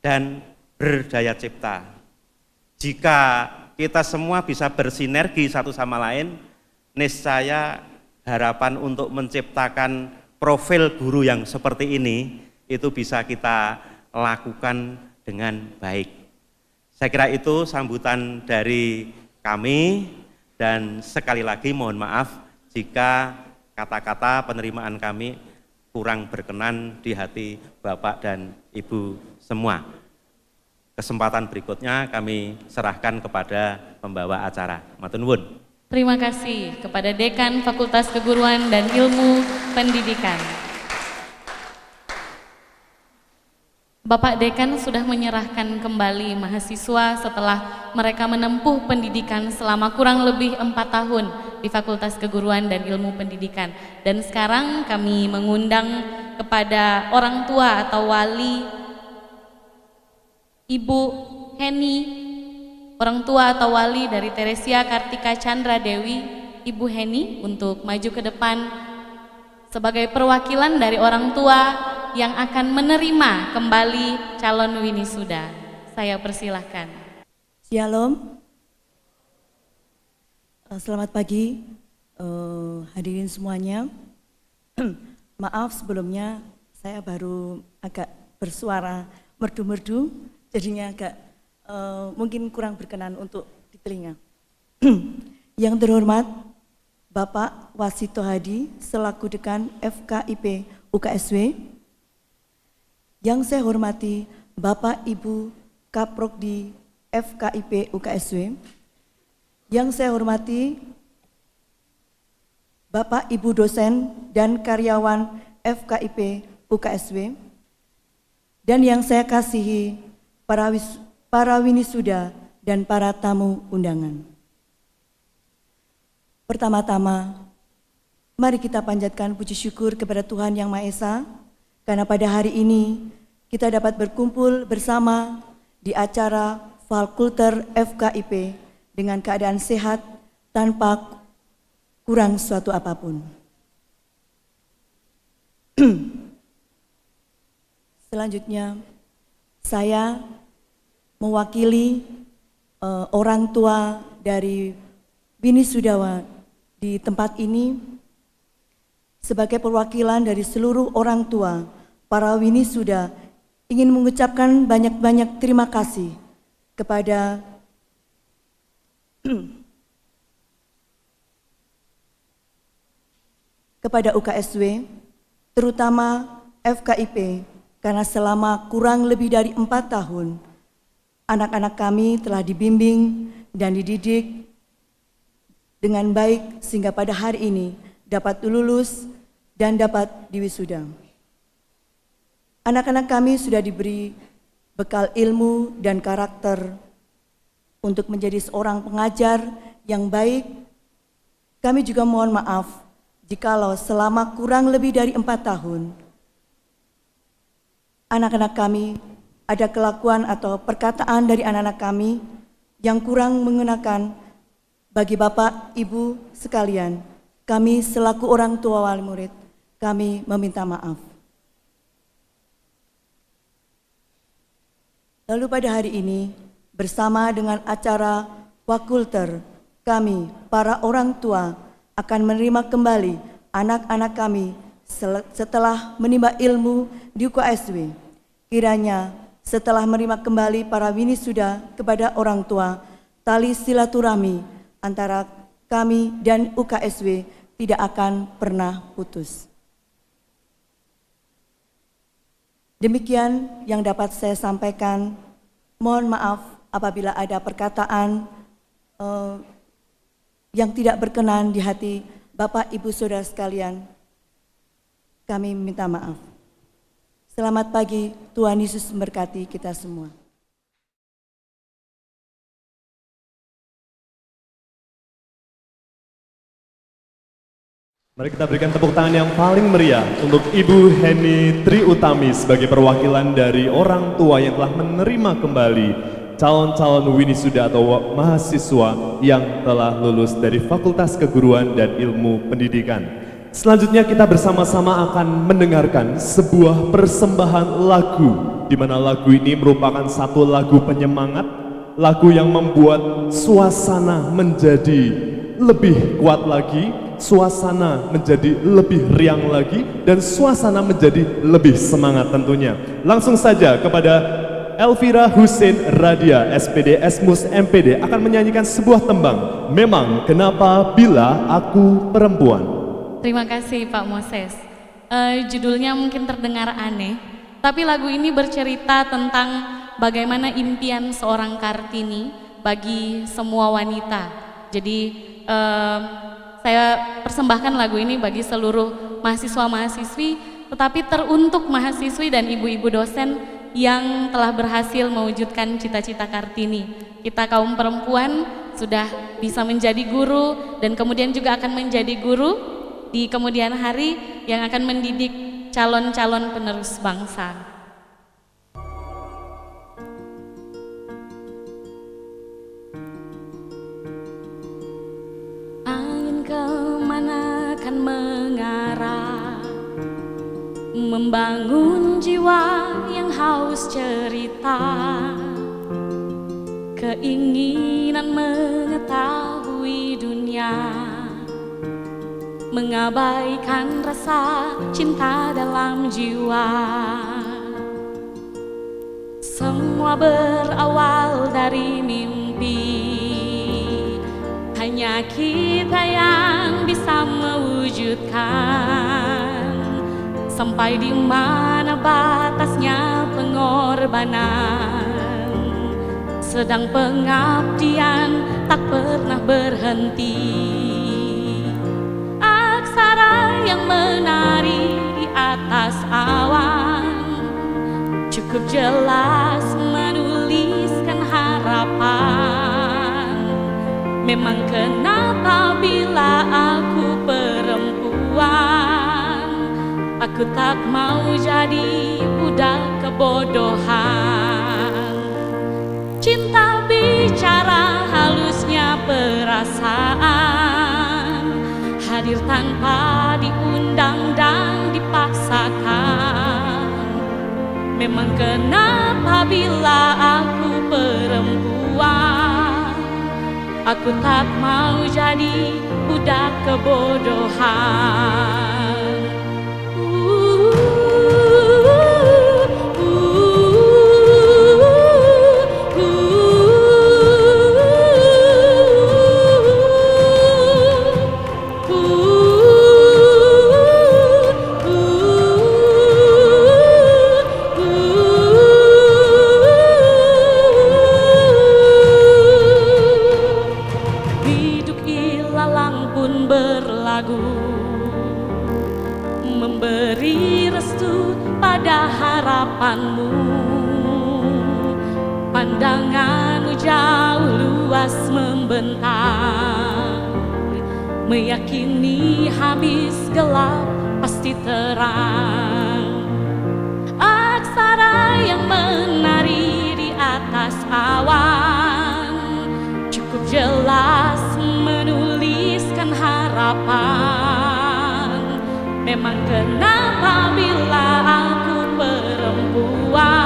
dan berdaya cipta. Jika kita semua bisa bersinergi satu sama lain, niscaya harapan untuk menciptakan profil guru yang seperti ini itu bisa kita lakukan dengan baik. Saya kira itu sambutan dari kami, dan sekali lagi mohon maaf jika kata-kata penerimaan kami kurang berkenan di hati Bapak dan Ibu semua. Kesempatan berikutnya kami serahkan kepada pembawa acara. Matur nuwun. Terima kasih kepada Dekan Fakultas Keguruan dan Ilmu Pendidikan. Bapak Dekan sudah menyerahkan kembali mahasiswa setelah mereka menempuh pendidikan selama kurang lebih 4 tahun di Fakultas Keguruan dan Ilmu Pendidikan. Dan sekarang kami mengundang kepada orang tua atau wali Ibu Heni, orang tua atau wali dari Teresia Kartika Chandra Dewi, Ibu Heni, untuk maju ke depan sebagai perwakilan dari orang tua yang akan menerima kembali calon winisuda. Saya persilahkan. Shalom. Selamat pagi hadirin semuanya. Maaf sebelumnya saya baru agak bersuara merdu-merdu, jadinya agak mungkin kurang berkenan untuk di telinga. Yang terhormat Bapak Wasito Hadi selaku Dekan FKIP UKSW, yang saya hormati Bapak Ibu Kaprokdi FKIP UKSW, yang saya hormati Bapak Ibu dosen dan karyawan FKIP UKSW, dan yang saya kasihi para winisuda dan para tamu undangan. Pertama-tama, mari kita panjatkan puji syukur kepada Tuhan Yang Maha Esa, karena pada hari ini kita dapat berkumpul bersama di acara Fakulter FKIP dengan keadaan sehat tanpa kurang suatu apapun. Selanjutnya, saya mewakili orang tua dari winisudawan di tempat ini sebagai perwakilan dari seluruh orang tua para winisuda, ingin mengucapkan banyak-banyak terima kasih kepada UKSW, terutama FKIP, karena selama kurang lebih dari 4 tahun anak-anak kami telah dibimbing dan dididik dengan baik sehingga pada hari ini dapat lulus dan dapat diwisuda. Anak-anak kami sudah diberi bekal ilmu dan karakter untuk menjadi seorang pengajar yang baik. Kami juga mohon maaf jikalau selama kurang lebih dari 4 tahun anak-anak kami ada kelakuan atau perkataan dari anak-anak kami yang kurang mengenakan. Bagi Bapak, Ibu sekalian, kami selaku orang tua wali murid, kami meminta maaf. Lalu pada hari ini, bersama dengan acara Fakulter, kami, para orang tua, akan menerima kembali anak-anak kami setelah menimba ilmu di UKSW. Kiranya setelah menerima kembali para winisuda kepada orang tua, tali silaturahmi antara kami dan UKSW tidak akan pernah putus. Demikian yang dapat saya sampaikan. Mohon maaf apabila ada perkataan yang tidak berkenan di hati Bapak Ibu Saudara sekalian. Kami minta maaf. Selamat pagi, Tuhan Yesus memberkati kita semua. Mari kita berikan tepuk tangan yang paling meriah untuk Ibu Heni Tri Utami sebagai perwakilan dari orang tua yang telah menerima kembali calon-calon winisuda atau mahasiswa yang telah lulus dari Fakultas Keguruan dan Ilmu Pendidikan. Selanjutnya kita bersama-sama akan mendengarkan sebuah persembahan lagu, di mana lagu ini merupakan satu lagu penyemangat, lagu yang membuat suasana menjadi lebih kuat lagi, suasana menjadi lebih riang lagi, dan suasana menjadi lebih semangat tentunya. Langsung saja kepada Elvira Hussein Radia, SPD Esmus MPD akan menyanyikan sebuah tembang, Memang Kenapa Bila Aku Perempuan. Terima kasih Pak Moses. Judulnya mungkin terdengar aneh, tapi lagu ini bercerita tentang bagaimana impian seorang Kartini bagi semua wanita. Jadi saya persembahkan lagu ini bagi seluruh mahasiswa-mahasiswi, tetapi teruntuk mahasiswi dan ibu-ibu dosen yang telah berhasil mewujudkan cita-cita Kartini. Kita kaum perempuan sudah bisa menjadi guru dan kemudian juga akan menjadi guru di kemudian hari yang akan mendidik calon-calon penerus bangsa. Angin kemana kan mengarah, membangun jiwa yang haus cerita, keinginan mengetahui dunia, mengabaikan rasa cinta dalam jiwa. Semua berawal dari mimpi, hanya kita yang bisa mewujudkan. Sampai di mana batasnya pengorbanan, sedang pengabdian tak pernah berhenti. Aksara yang menari di atas awan cukup jelas menuliskan harapan. Memang kenapa bila aku perempuan, aku tak mau jadi budak kebodohan. Cinta bicara halusnya perasaan, hadir tanpa diundang dan dipaksakan. Memang kenapa bila aku perempuan, aku tak mau jadi budak kebodohan. Memberi restu pada harapanmu, pandanganmu jauh luas membentang, meyakini habis gelap pasti terang. Aksara yang menari di atas awan cukup jelas menuliskan harapan. Memang kenapa bila aku perempuan,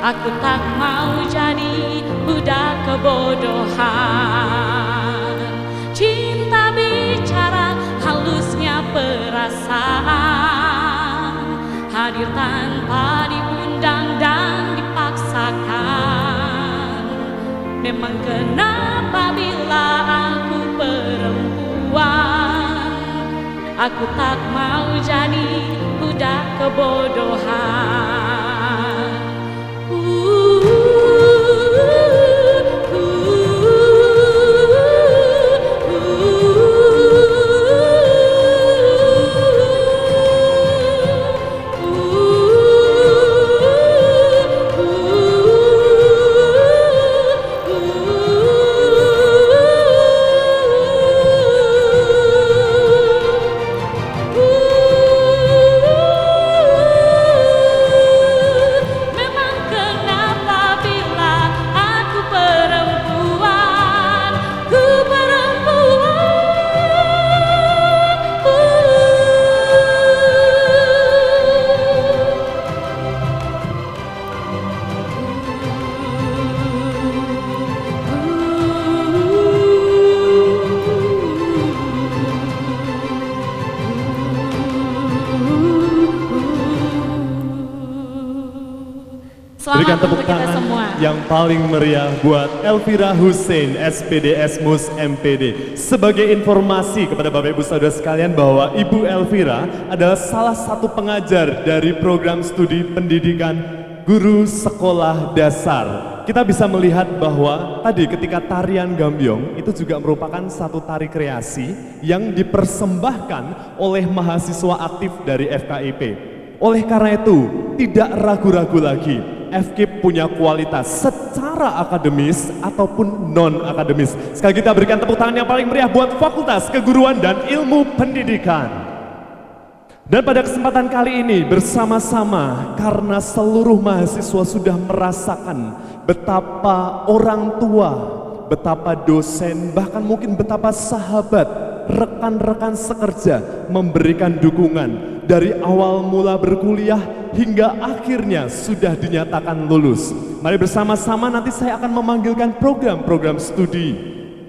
aku tak mau jadi budak kebodohan. Cinta bicara halusnya perasaan, hadir tanpa diundang dan dipaksakan. Memang kenapa bila aku perempuan, aku tak mau jadi budak kebodohan. Berikan Selamat tepuk untuk kita tangan semua. yang paling meriah buat Elvira Hussein, SPD Esmus MPD. Sebagai informasi kepada Bapak Ibu Saudara sekalian bahwa Ibu Elvira adalah salah satu pengajar dari program studi pendidikan guru sekolah dasar. Kita bisa melihat bahwa tadi ketika tarian gambyong itu juga merupakan satu tari kreasi yang dipersembahkan oleh mahasiswa aktif dari FKIP. Oleh karena itu, tidak ragu-ragu lagi, FKIP punya kualitas secara akademis ataupun non-akademis. Sekali kita berikan tepuk tangan yang paling meriah buat Fakultas Keguruan dan Ilmu Pendidikan. Dan pada kesempatan kali ini bersama-sama, karena seluruh mahasiswa sudah merasakan betapa orang tua, betapa dosen, bahkan mungkin betapa sahabat, rekan-rekan sekerja memberikan dukungan dari awal mula berkuliah hingga akhirnya sudah dinyatakan lulus. Mari bersama-sama nanti saya akan memanggilkan program-program studi.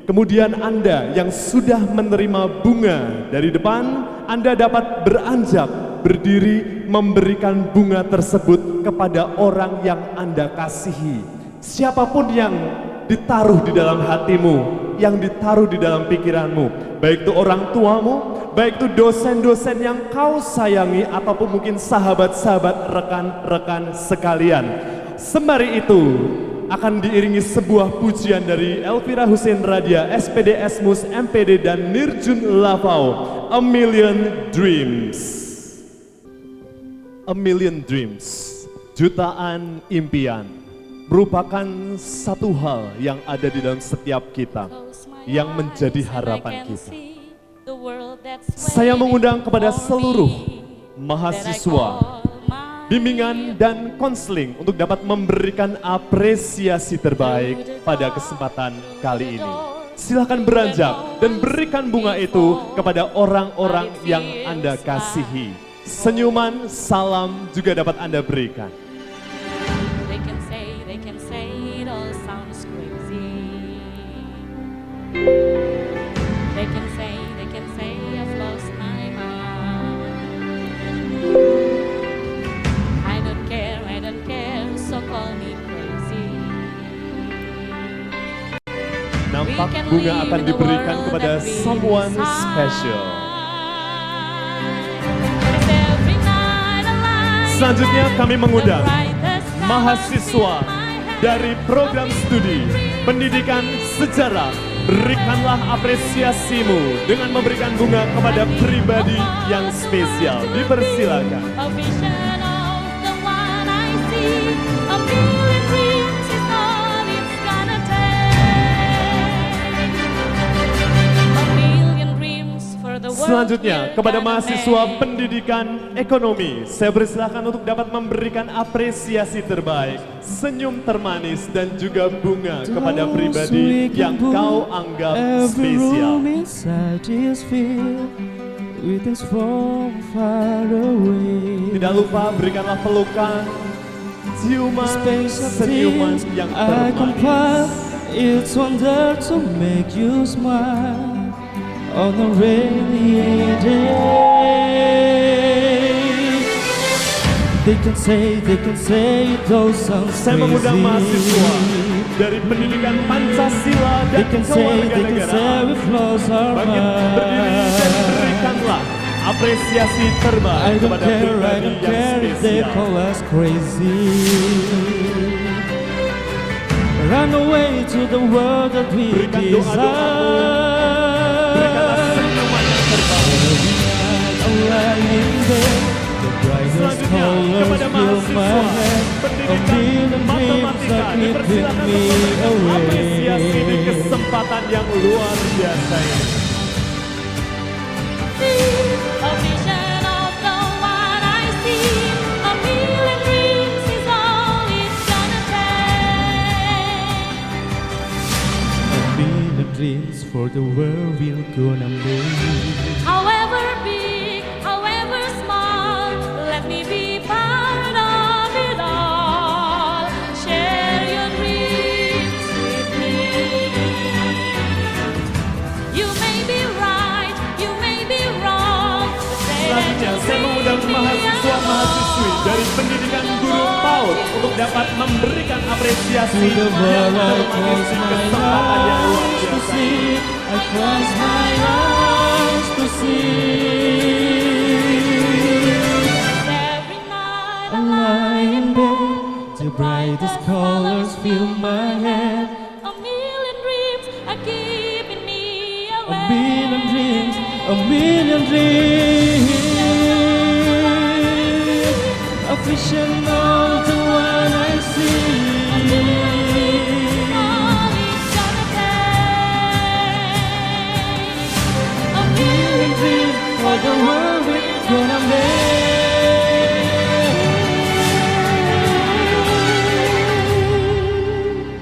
Kemudian Anda yang sudah menerima bunga dari depan, Anda dapat beranjak, berdiri, memberikan bunga tersebut kepada orang yang Anda kasihi. Siapapun yang ditaruh di dalam hatimu, yang ditaruh di dalam pikiranmu, baik itu orang tuamu, baik itu dosen-dosen yang kau sayangi, ataupun mungkin sahabat-sahabat, rekan-rekan sekalian. Sembari itu akan diiringi sebuah pujian dari Elvira Hussein Radia, SPD Esmus MPD dan Nirjun Lavau, A Million Dreams. A Million Dreams, jutaan impian, merupakan satu hal yang ada di dalam setiap kita, yang menjadi harapan kita. Saya mengundang kepada seluruh mahasiswa, bimbingan dan konseling untuk dapat memberikan apresiasi terbaik pada kesempatan kali ini. Silakan beranjak dan berikan bunga itu kepada orang-orang yang Anda kasihi. Senyuman, salam juga dapat Anda berikan. Nampak bunga akan diberikan kepada someone special. Selanjutnya kami mengundang mahasiswa dari program studi pendidikan sejarah. Berikanlah apresiasimu dengan memberikan bunga kepada pribadi yang spesial. Dipersilakan. Selanjutnya kepada mahasiswa pendidikan ekonomi, saya persilakan untuk dapat memberikan apresiasi terbaik, senyum termanis dan juga bunga kepada pribadi yang kau anggap spesial. Tidak lupa berikanlah pelukan, ciuman, senyuman yang termanis. It's wonder to make you smile on a rainy day. They can say those sounds Saya mengundang mahasiswa dari pendidikan Pancasila dan They can say kewarganegaraan. we've lost our Bangkit berdiri dan berikanlah apresiasi I terbaik don't kepada care, I pribadi don't yang care if they spesial. call us crazy. Run away to the world that we Berikan doa-doamu, berikanlah desire. senyuman yang terbaik. I'm lying there, the brightest Selanjutnya colors kepada fill my mahasiswa head. A pendidikan million dreams matematika are keeping dipersilakan me untuk memberikan apresiasi di awake. kesempatan yang luar biasa ini. A vision of the one I see, a million dreams is all it's gonna take. A million dreams for the world we're gonna make. However big, however small, let me be part of it all. Share your dreams with me. You may be right, you may be wrong. Say that Selanjutnya you'll saya mengundang see me mahasiswa-mahasiswi dari pendidikan guru PAUD untuk dapat memberikan apresiasi To the yang world I termanis close di my kesempatan yang luar eyes to biasa. see. I close my eyes to see. every night I'm lying in bed, the brightest colors fill my head. a million dreams are keeping me A awake. million dreams, a million dreams. A vision of the one I see. All it's gonna take. A million Dreams for the world we're gonna make.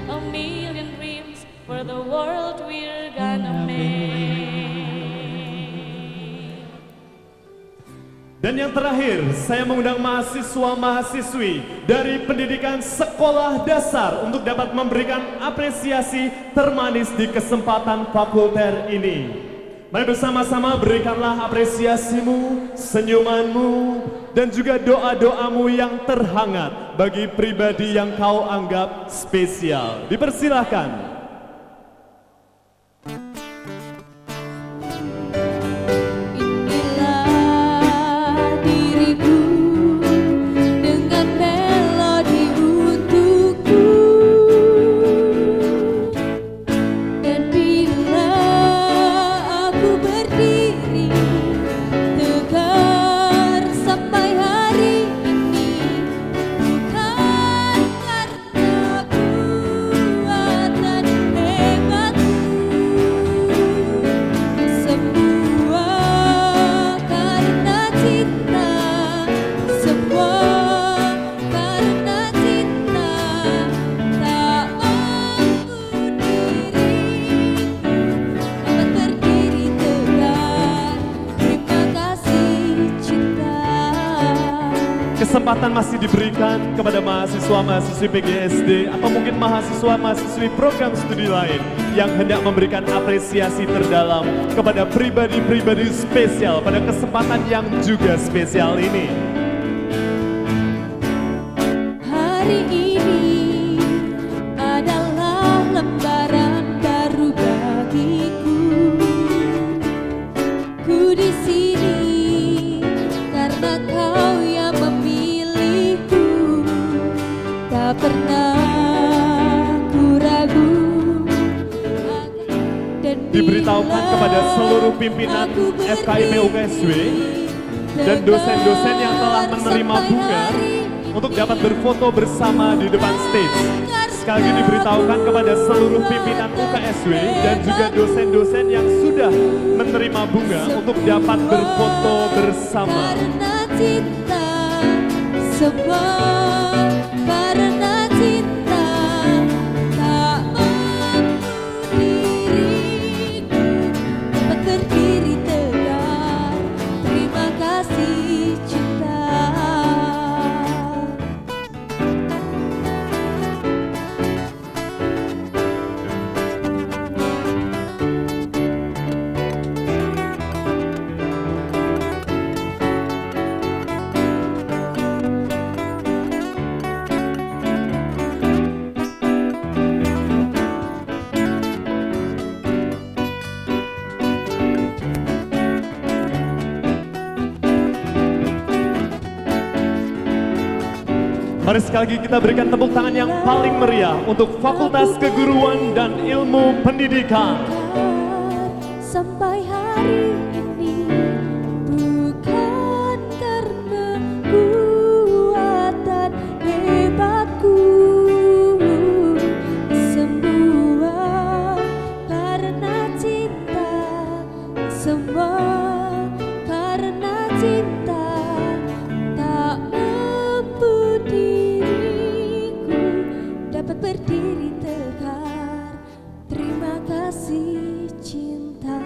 A million dreams for the world we're gonna make. Dan yang terakhir, saya mengundang mahasiswa-mahasiswi dari pendidikan sekolah dasar untuk dapat memberikan apresiasi termanis di kesempatan fakulter ini. Mari bersama-sama berikanlah apresiasimu, senyumanmu, dan juga doa-doamu yang terhangat bagi pribadi yang kau anggap spesial. Dipersilahkan. Inilah diriku dengan melodi untukku, dan bila aku berdiri tegar sampai hari ini, bukan karena kuatan hebatku, semua karena cinta, semua karena cinta. Tak mampu diriku dapat berdiri tegar, terima kasih cinta. Kesempatan masih diberikan kepada mahasiswa-mahasiswi PGSD atau mungkin mahasiswa-mahasiswi program studi lain yang hendak memberikan apresiasi terdalam kepada pribadi-pribadi spesial pada kesempatan yang juga spesial ini. Hari ini adalah lembaran baru bagiku. Ku di sini karena kau yang memilihku. Tak pernah ku ragu dan Diberitahukan kepada seluruh pimpinan FKIP UKSW dan dosen-dosen yang telah menerima bunga untuk dapat berfoto bersama di depan stage. Sekali lagi diberitahukan kepada seluruh pimpinan UKSW dan juga dosen-dosen yang sudah menerima bunga untuk dapat berfoto bersama. Karena cinta, semua karena cinta. Tak mampu diriku dapat berdiri tegar, terima kasih cinta. Mari sekali lagi kita berikan tepuk tangan yang paling meriah untuk Fakultas Keguruan dan Ilmu Pendidikan. Sampai hari ini bukan karena kuatan hebatku, semua karena cinta, semua karena cinta. Tak mampu diriku dapat berdiri tegak. Terima kasih cinta.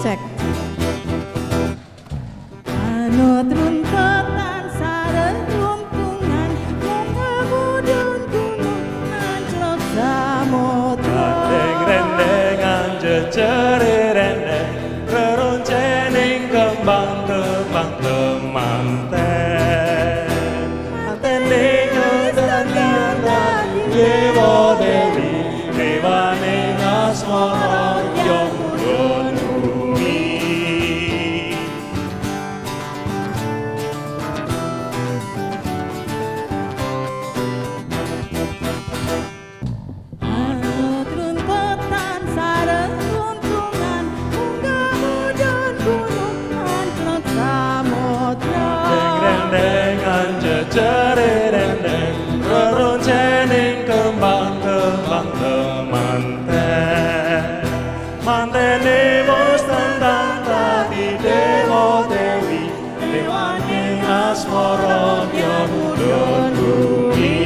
Cek. Manut runtutan sareng rumpungan, mudun gunung anjlok samudra. Rendeng-rendengan jejere rendeng, reroncening kembang-kembang temanten. Anten dino dan jejererendeng reroncening kembang-kembang temanten mantene wis tentang tadi dewa dewi dewane asmara ya mudhun bumi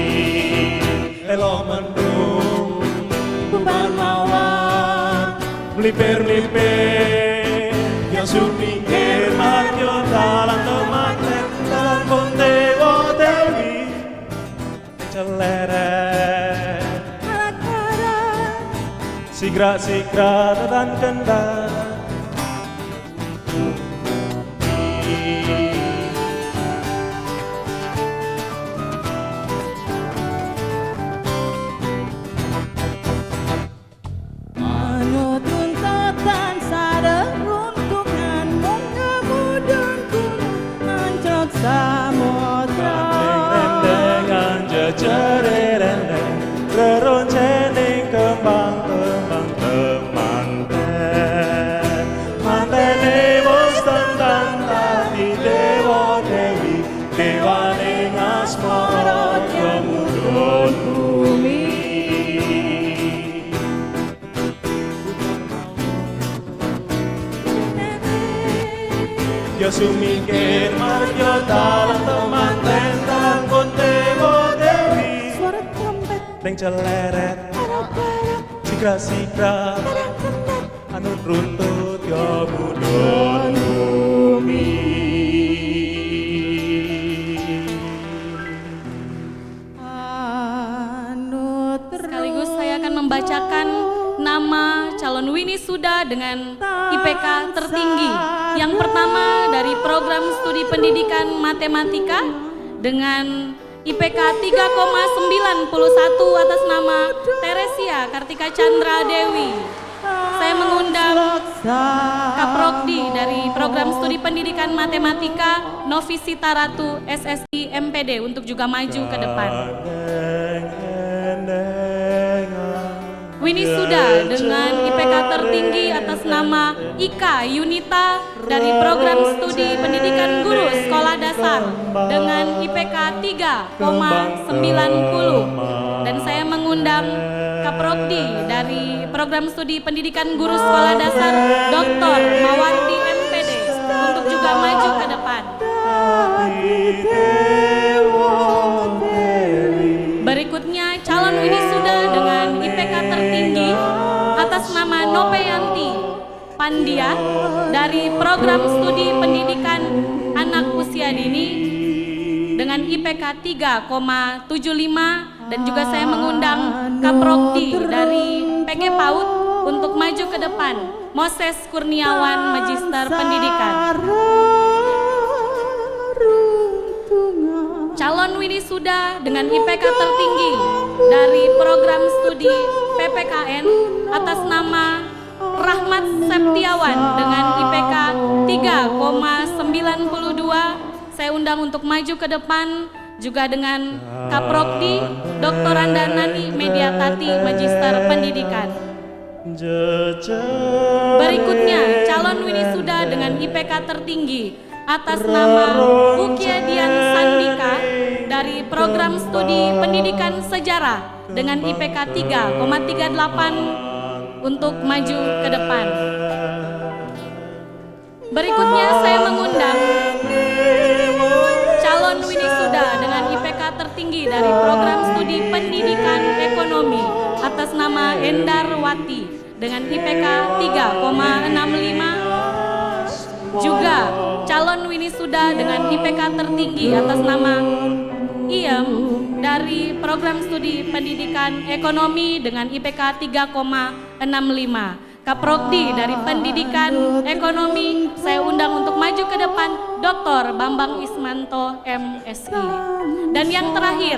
elo mendung beban mawar melipir-lipir yang sumingkir marjo dalam temanten dalam pun dewa dewi celeret sigra-sigra dan kendang Manut runtutan sareruntukan mung kemudian gunung anjlok samudra rendengan jejererendeng reroncening kembang-kembang temanten mantene wis tentang tadi dewa dewi dewane asmara kemudhun bumi ya sumingkir marjo dalam temanten dalam pun dewa dewi suara trompet neng celeret sigra-sigra anut runtut ya mudhun bumi anut Sekaligus saya akan membacakan nama calon winisuda dengan IPK tertinggi. Yang pertama dari program studi pendidikan matematika dengan IPK 3,91 atas nama Teresia Kartika Chandra Dewi. Saya mengundang Kaprokdi dari program studi pendidikan matematika Novisita Ratu SSI MPD untuk juga maju ke depan. Winisuda dengan IPK tertinggi atas nama Ika Yunita dari program studi pendidikan guru sekolah dasar dengan IPK 3,90. Dan saya mengundang Kaprokdi dari program studi pendidikan guru sekolah dasar Dr. Mawardi MPD untuk juga maju ke depan. Berikutnya calon winisuda dengan IPK tertinggi atas nama Nopeyanti Pandia dari program studi pendidikan anak usia dini dengan IPK 3,75 dan juga saya mengundang Kaprokdi dari PG PAUD untuk maju ke depan. Moses Kurniawan Magister Pendidikan. Calon winisuda dengan IPK tertinggi dari program studi PPKN atas nama Rahmat Septiawan dengan IPK 3,92. Saya undang untuk maju ke depan juga dengan Kaprokdi Dr. Andanani Mediatati Magister Pendidikan. Berikutnya calon winisuda dengan IPK tertinggi atas nama Ukia Dian Sandika dari program studi pendidikan sejarah dengan IPK 3,38 untuk maju ke depan. Berikutnya saya mengundang calon winisuda dengan IPK tertinggi dari program studi pendidikan ekonomi atas nama Endarwati dengan IPK 3,65. Juga calon winisuda dengan IPK tertinggi atas nama Iem dari program studi pendidikan ekonomi dengan IPK 3,65. Kaprokdi dari pendidikan ekonomi saya undang untuk maju ke depan Dr. Bambang Ismanto MSI. Dan yang terakhir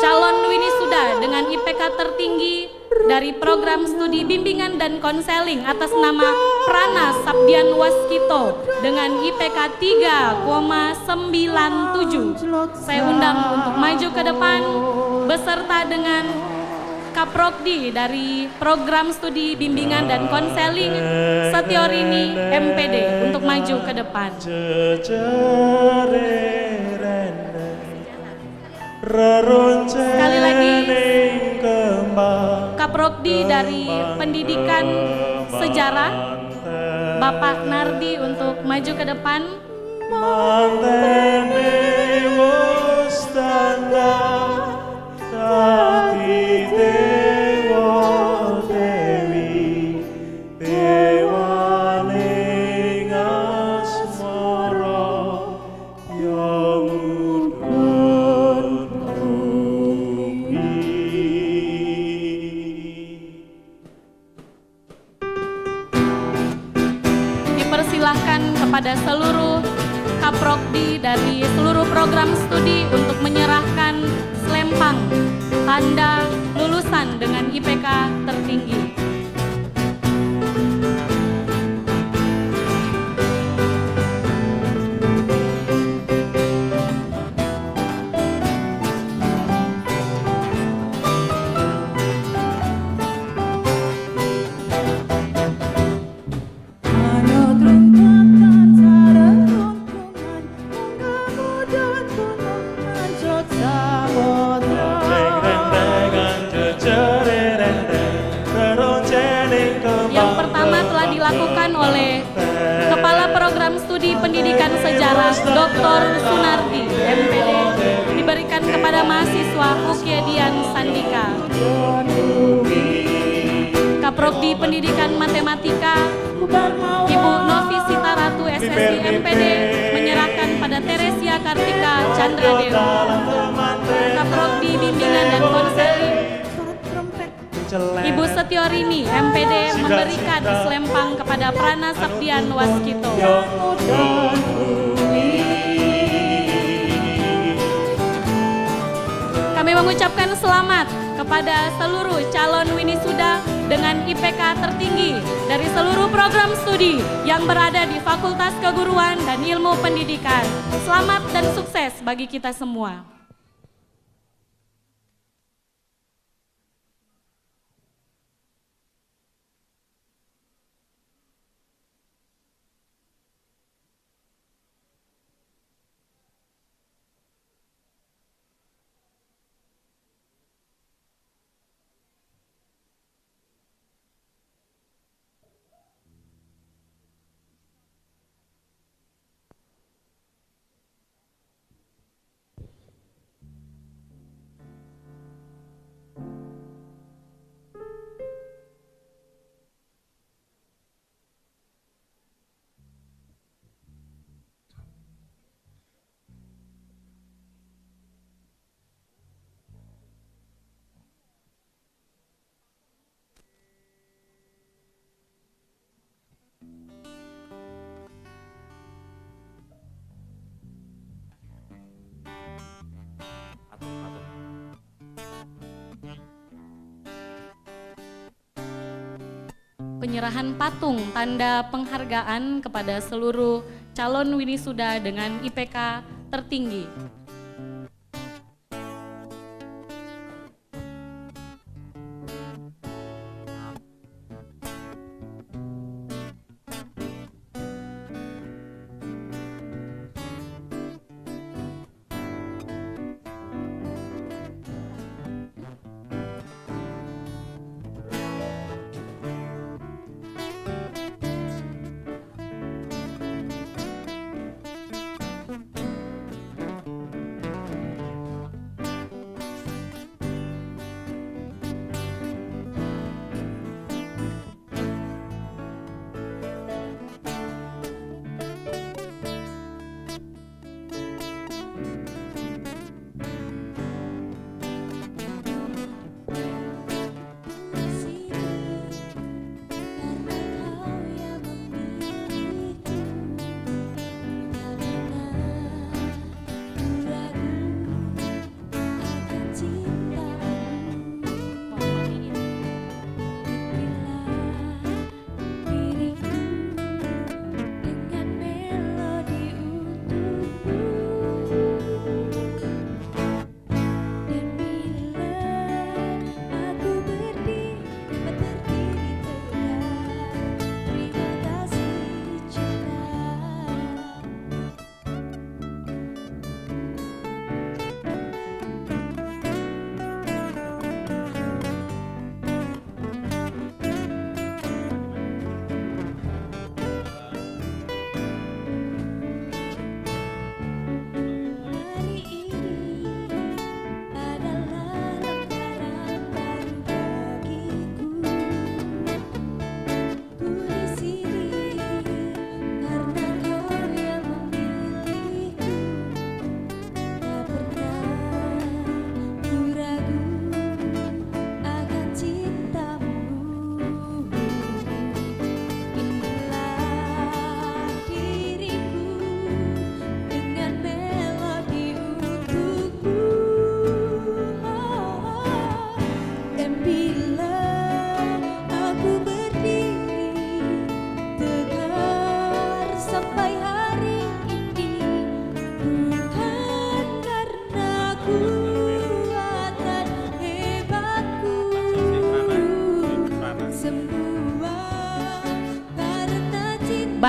calon winisuda dengan IPK tertinggi dari program studi bimbingan dan konseling atas nama Prana Sabdian Waskito dengan IPK 3,97. Saya undang untuk maju ke depan beserta dengan Kaprokdi dari program studi bimbingan dan konseling Setiorini MPD untuk maju ke depan. Sekali lagi, Kaprodi dari Pendidikan Sejarah, Bapak Nardi untuk maju ke depan. Dipersilahkan kepada seluruh Kaprodi dari seluruh program studi untuk menyerahkan selempang tanda lulusan dengan IPK tertinggi. Yang pertama telah dilakukan oleh Kepala Program Studi Pendidikan Sejarah Dr. Sunardi, MPD, diberikan kepada mahasiswa Ukiedian Sandika. Kaprodi Pendidikan Matematika, Ibu Novi Sitaratu SSI MPD, menyerahkan pada Teresia Kartika Chandra Dewi. Kaprodi Bimbingan dan Konseling, Ibu Setiorini MPD, memberikan selempang kepada Prana Sabdian Waskito. Kami mengucapkan selamat kepada seluruh calon winisuda dengan IPK tertinggi dari seluruh program studi yang berada di Fakultas Keguruan dan Ilmu Pendidikan. Selamat dan sukses bagi kita semua. Penyerahan patung tanda penghargaan kepada seluruh calon winisuda dengan IPK tertinggi.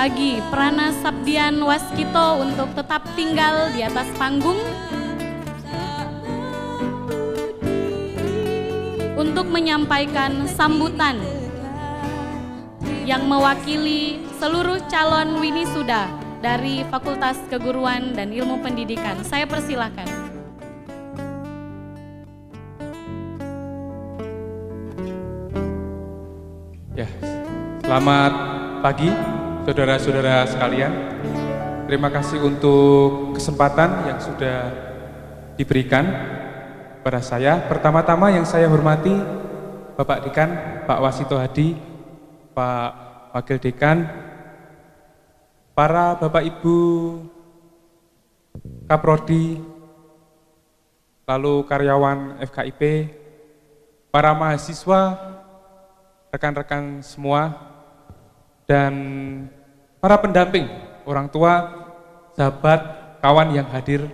bagi Prana Sabdian Waskito untuk tetap tinggal di atas panggung untuk menyampaikan sambutan yang mewakili seluruh calon winisuda dari Fakultas Keguruan dan Ilmu Pendidikan. Saya persilahkan. Ya, selamat pagi saudara-saudara sekalian. Terima kasih untuk kesempatan yang sudah diberikan kepada saya. Pertama-tama yang saya hormati Bapak Dekan, Pak Wasito Hadi, Pak Wakil Dekan, para Bapak Ibu Kaprodi, lalu karyawan FKIP, para mahasiswa, rekan-rekan semua, dan para pendamping, orang tua, sahabat, kawan yang hadir,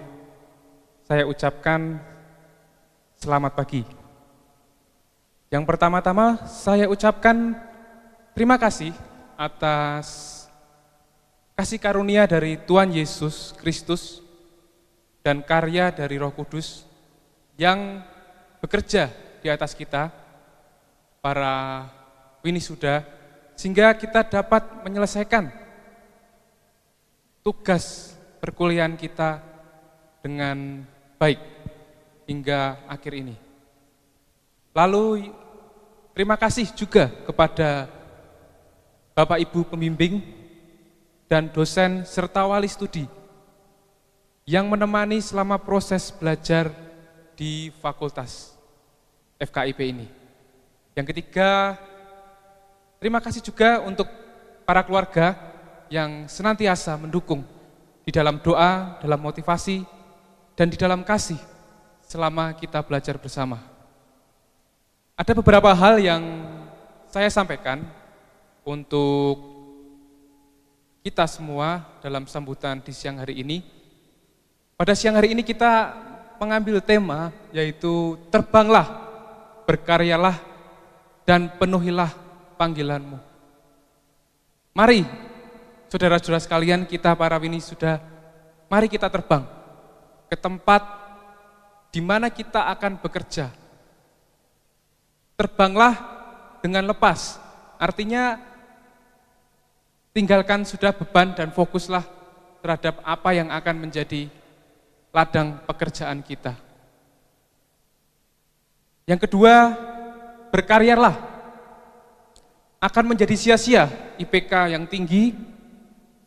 saya ucapkan selamat pagi. Yang pertama-tama saya ucapkan terima kasih atas kasih karunia dari Tuhan Yesus Kristus dan karya dari Roh Kudus yang bekerja di atas kita, para winisuda, sehingga kita dapat menyelesaikan tugas perkuliahan kita dengan baik hingga akhir ini. Lalu terima kasih juga kepada Bapak Ibu pembimbing dan dosen serta wali studi yang menemani selama proses belajar di Fakultas FKIP ini. Yang ketiga, terima kasih juga untuk para keluarga yang senantiasa mendukung di dalam doa, dalam motivasi, dan di dalam kasih selama kita belajar bersama. Ada beberapa hal yang saya sampaikan untuk kita semua dalam sambutan di siang hari ini. Pada siang hari ini kita mengambil tema yaitu terbanglah, berkaryalah, dan penuhilah panggilanmu. Mari, saudara-saudara sekalian, kita para winisuda, mari kita terbang ke tempat di mana kita akan bekerja. Terbanglah dengan lepas, artinya tinggalkan sudah beban dan fokuslah terhadap apa yang akan menjadi ladang pekerjaan kita. Yang kedua, berkaryalah. Akan menjadi sia-sia IPK yang tinggi,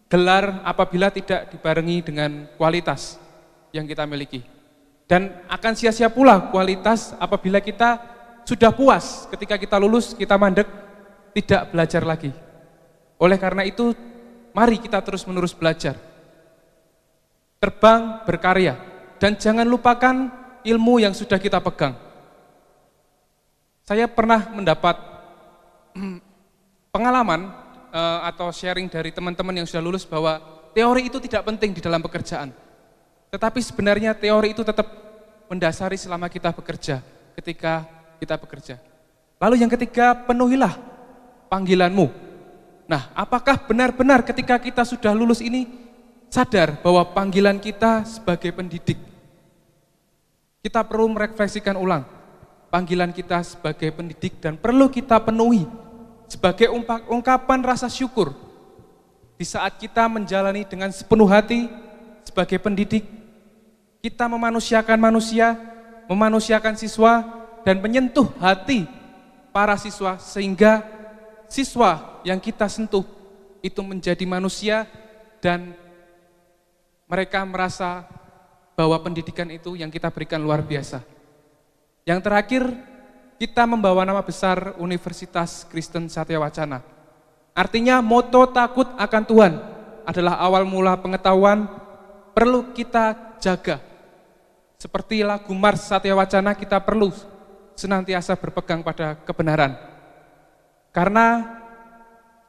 gelar apabila tidak dibarengi dengan kualitas yang kita miliki. Dan akan sia-sia pula kualitas apabila kita sudah puas ketika kita lulus, kita mandek, tidak belajar lagi. Oleh karena itu, mari kita terus-menerus belajar. Terbang, berkarya, dan jangan lupakan ilmu yang sudah kita pegang. Saya pernah mendapat pengalaman atau sharing dari teman-teman yang sudah lulus bahwa teori itu tidak penting di dalam pekerjaan. Tetapi sebenarnya teori itu tetap mendasari selama kita bekerja, ketika kita bekerja. Lalu yang ketiga, penuhilah panggilanmu. Nah, apakah benar-benar ketika kita sudah lulus ini sadar bahwa panggilan kita sebagai pendidik? Kita perlu merefleksikan ulang panggilan kita sebagai pendidik dan perlu kita penuhi sebagai ungkapan rasa syukur di saat kita menjalani dengan sepenuh hati sebagai pendidik. Kita memanusiakan manusia, memanusiakan siswa, dan menyentuh hati para siswa sehingga siswa yang kita sentuh itu menjadi manusia dan mereka merasa bahwa pendidikan itu yang kita berikan luar biasa. Yang terakhir, kita membawa nama besar Universitas Kristen Satya Wacana. Artinya moto takut akan Tuhan adalah awal mula pengetahuan, perlu kita jaga. Seperti lagu Mars Satya Wacana, kita perlu senantiasa berpegang pada kebenaran. Karena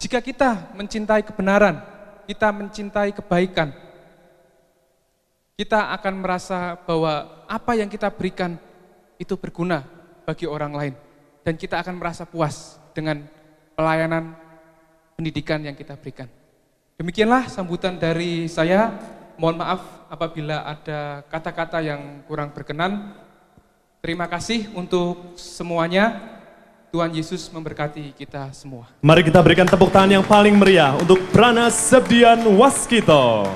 jika kita mencintai kebenaran, kita mencintai kebaikan, kita akan merasa bahwa apa yang kita berikan itu berguna bagi orang lain. Dan kita akan merasa puas dengan pelayanan pendidikan yang kita berikan. Demikianlah sambutan dari saya. Mohon maaf apabila ada kata-kata yang kurang berkenan. Terima kasih untuk semuanya. Tuhan Yesus memberkati kita semua. Mari kita berikan tepuk tangan yang paling meriah untuk Prana Sepdian Waskito.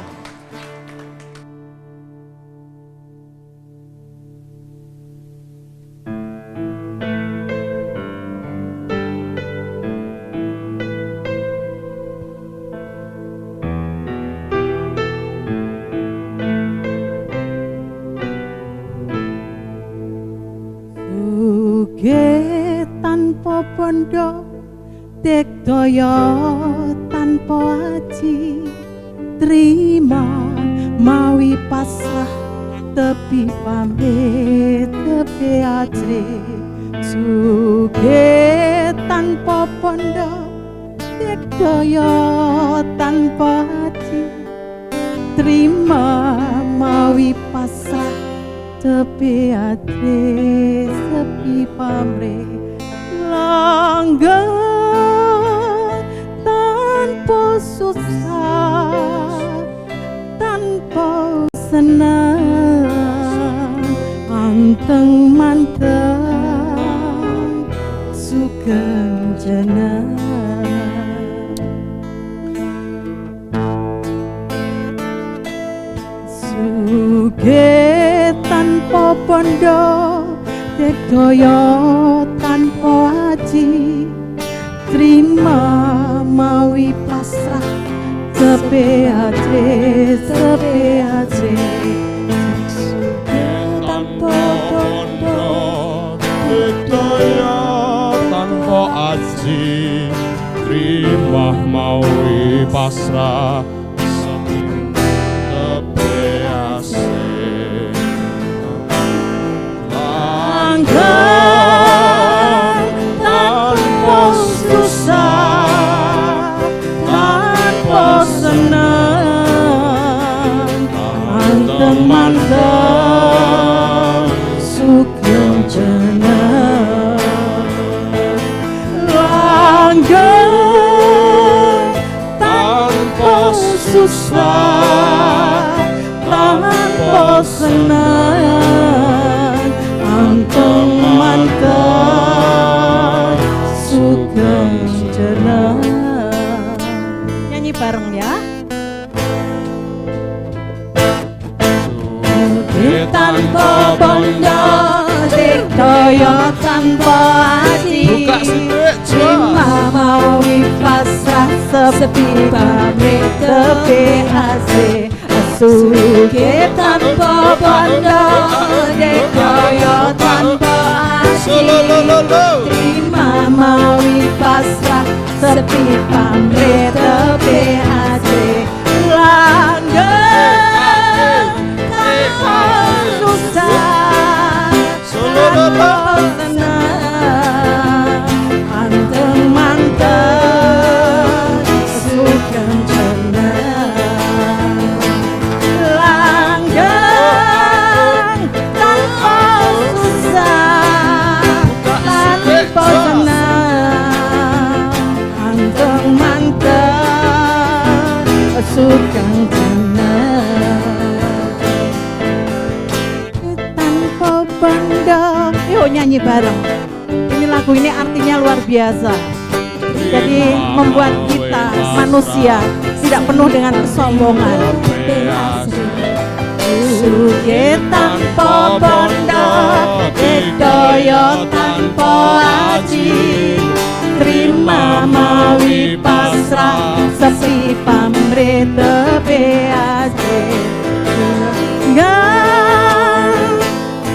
Tanpa bondo dikdaya tanpa aji, terima mawi pasrah tepi pamit tepi ajri. Sugih tanpa bondo dikdaya tanpa aji, terima mawi pasrah tepi ajri sepi pamrih. Langgeng tanpa susah, tanpa senang, anteng manteng sugeng jeneng. Sugih tanpa bondo dikdaya tanpa aji, terima mawi pasrah sepi ajri sepi ajri. Sugih tanpa bondo dikdaya tanpa aji, terima mawi pasrah sepi ajri. Tanpa susah, tanpa senang, anteng manteng sugeng jeneng. Langgeng tanpa susah, tanpa senang, anteng manteng sugeng jeneng. Nyanyi bareng ya. Sugih tanpa bondo dikdaya tanpa aji, terima mawi pasrah sepi pamrih tepi asih. Sugih tanpa bondo dikdaya tanpa aji, terima mawi pasrah sepi pamrih tepi asih. Langgeng tanpa susah, tanpa senang, anteng manteng sugeng jeneng. Langgeng tanpa susah, tanpa senang, anteng manteng sugeng jeneng. Tanpa bondo, yuk nyanyi bareng. Ini lagu ini artinya luar biasa. Jadi membuat kita manusia tidak penuh dengan kesombongan. Sugih tanpa bondo dikdaya tanpa aji, terima mawi pasrah sepi pamrih tepi asih.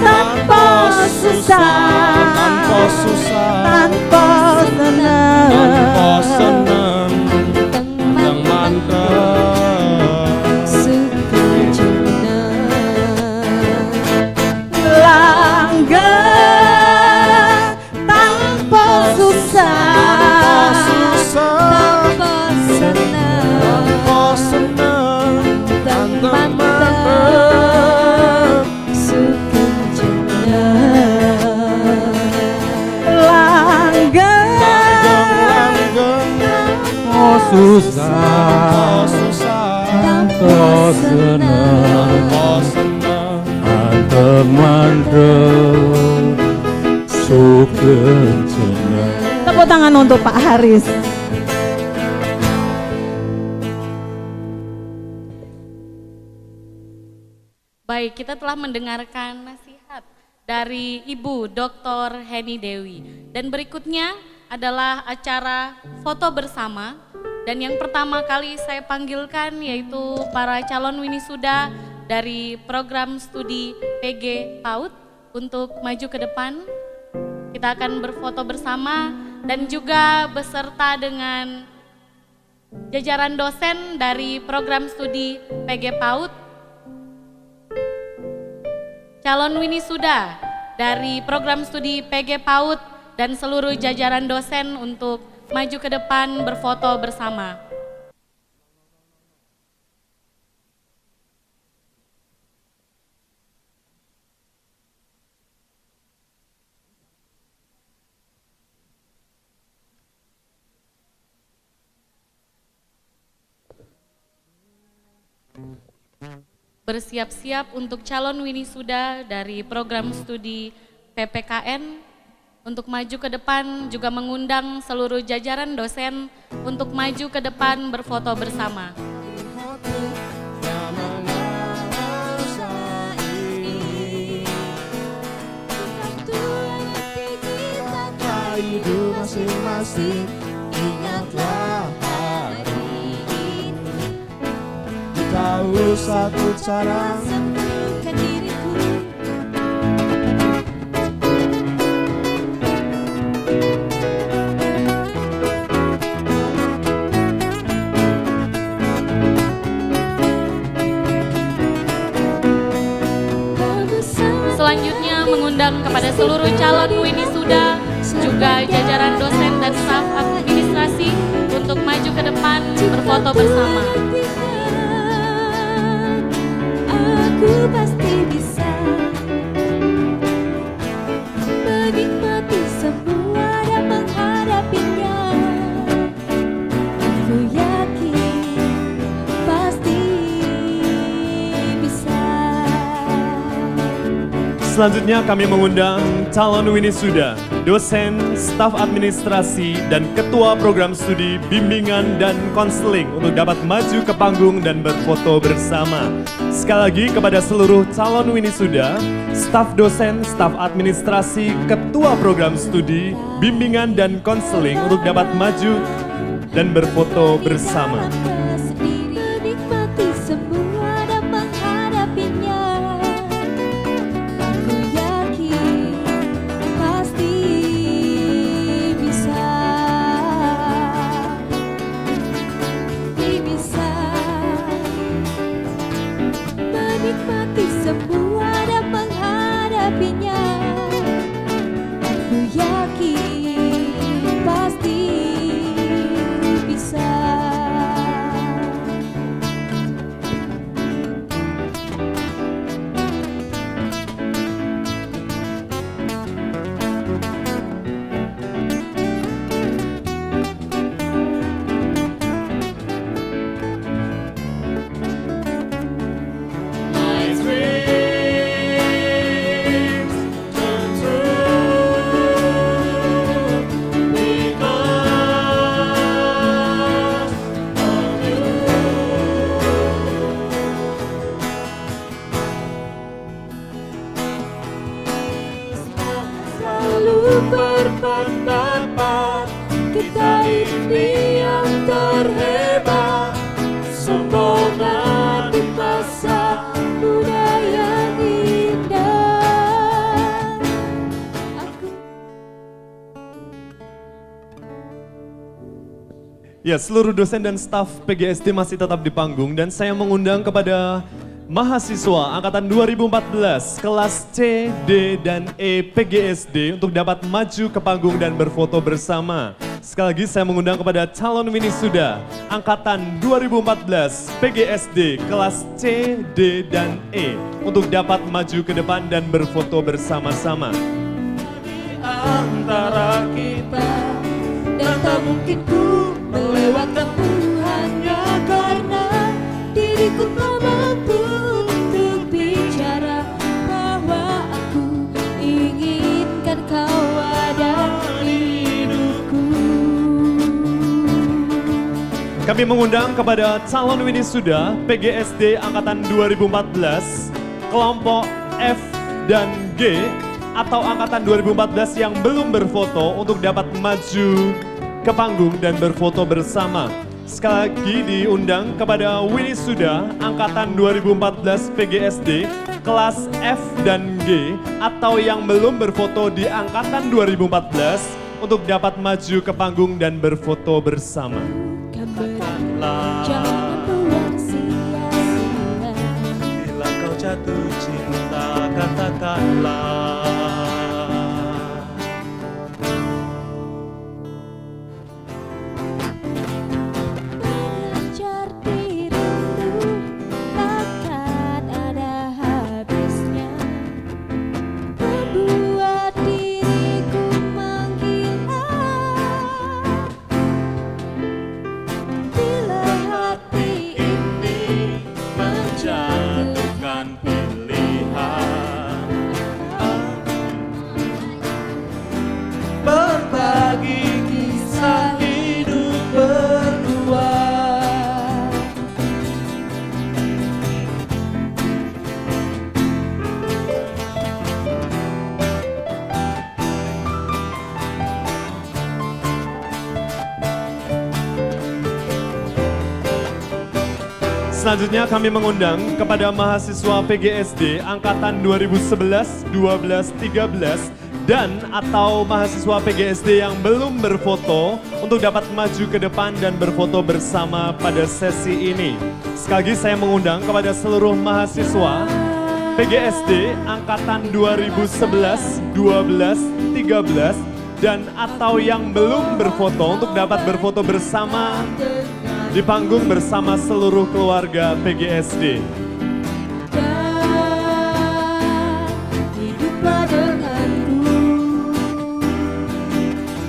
Tanpa susah, tanpa senang, anteng manteng sugeng jeneng. Langgeng tanpa susah, tanpa senang, anteng manteng sugeng jeneng. Langgeng susah seneng mantep sugeng jeneng. Tepuk tangan untuk Pak Haris. Baik, kita telah mendengarkan nasihat dari Ibu Dr. Heni Dewi. Dan berikutnya adalah acara foto bersama. Dan yang pertama kali saya panggilkan yaitu para calon winisuda dari program studi PG PAUD untuk maju ke depan. Kita akan berfoto bersama dan juga beserta dengan jajaran dosen dari program studi PG PAUD. Calon winisuda dari program studi PG PAUD dan seluruh jajaran dosen untuk maju ke depan berfoto bersama. Bersiap-siap untuk calon winisuda dari program studi PPKN untuk maju ke depan, juga mengundang seluruh jajaran dosen untuk maju ke depan berfoto bersama. Hidup masing-masing, ingatlah hari ini. Tahu satu cara sembuhkan diriku. Selanjutnya mengundang kepada seluruh calon winisuda, juga jajaran dosen dan staf administrasi untuk maju ke depan berfoto bersama. Aku pasti bisa menikmati semua dan menghadapinya. Aku yakin pasti bisa. Selanjutnya kami mengundang calon winisuda, dosen, staf administrasi, dan ketua program studi bimbingan dan konseling untuk dapat maju ke panggung dan berfoto bersama. Sekali lagi kepada seluruh calon winisuda, staf dosen, staf administrasi, ketua program studi bimbingan dan konseling untuk dapat maju dan berfoto bersama. Menikmati semua dan menghadapinya. Aku yakin pasti bisa. Bisa menikmati semua dan menghadapinya. Aku yakin pasti bisa. Selalu berpendapat kita ini yang terhebat. Semoga di masa muda yang indah. Ya, seluruh dosen dan staf PGSD masih tetap di panggung dan saya mengundang kepada mahasiswa angkatan 2014 kelas C, D, dan E PGSD untuk dapat maju ke panggung dan berfoto bersama. Sekali lagi saya mengundang kepada calon winisuda angkatan 2014 PGSD kelas C, D, dan E untuk dapat maju ke depan dan berfoto bersama-sama. Antara kita dan tak mungkin ku melewatkan hanya karena diriku Kami mengundang kepada calon winisuda PGSD Angkatan 2014, kelompok F dan G atau Angkatan 2014 yang belum berfoto untuk dapat maju ke panggung dan berfoto bersama. Sekali lagi diundang kepada winisuda Angkatan 2014 PGSD kelas F dan G atau yang belum berfoto di Angkatan 2014 untuk dapat maju ke panggung dan berfoto bersama. Jangan buang sia-sia. Bila kau jatuh cinta, katakanlah. Belajar dirimu takkan ada habisnya. Membuat diriku menggila. Bila hati ini menjatuhkan pilihan, berbagi kisah hidup berdua. Selanjutnya kami mengundang kepada mahasiswa PGSD Angkatan 2011, 12, 13 dan atau mahasiswa PGSD yang belum berfoto untuk dapat maju ke depan dan berfoto bersama pada sesi ini. Sekali lagi saya mengundang kepada seluruh mahasiswa PGSD Angkatan 2011, 12, 13 dan atau yang belum berfoto untuk dapat berfoto bersama di panggung bersama seluruh keluarga PGSD. hiduplah denganku,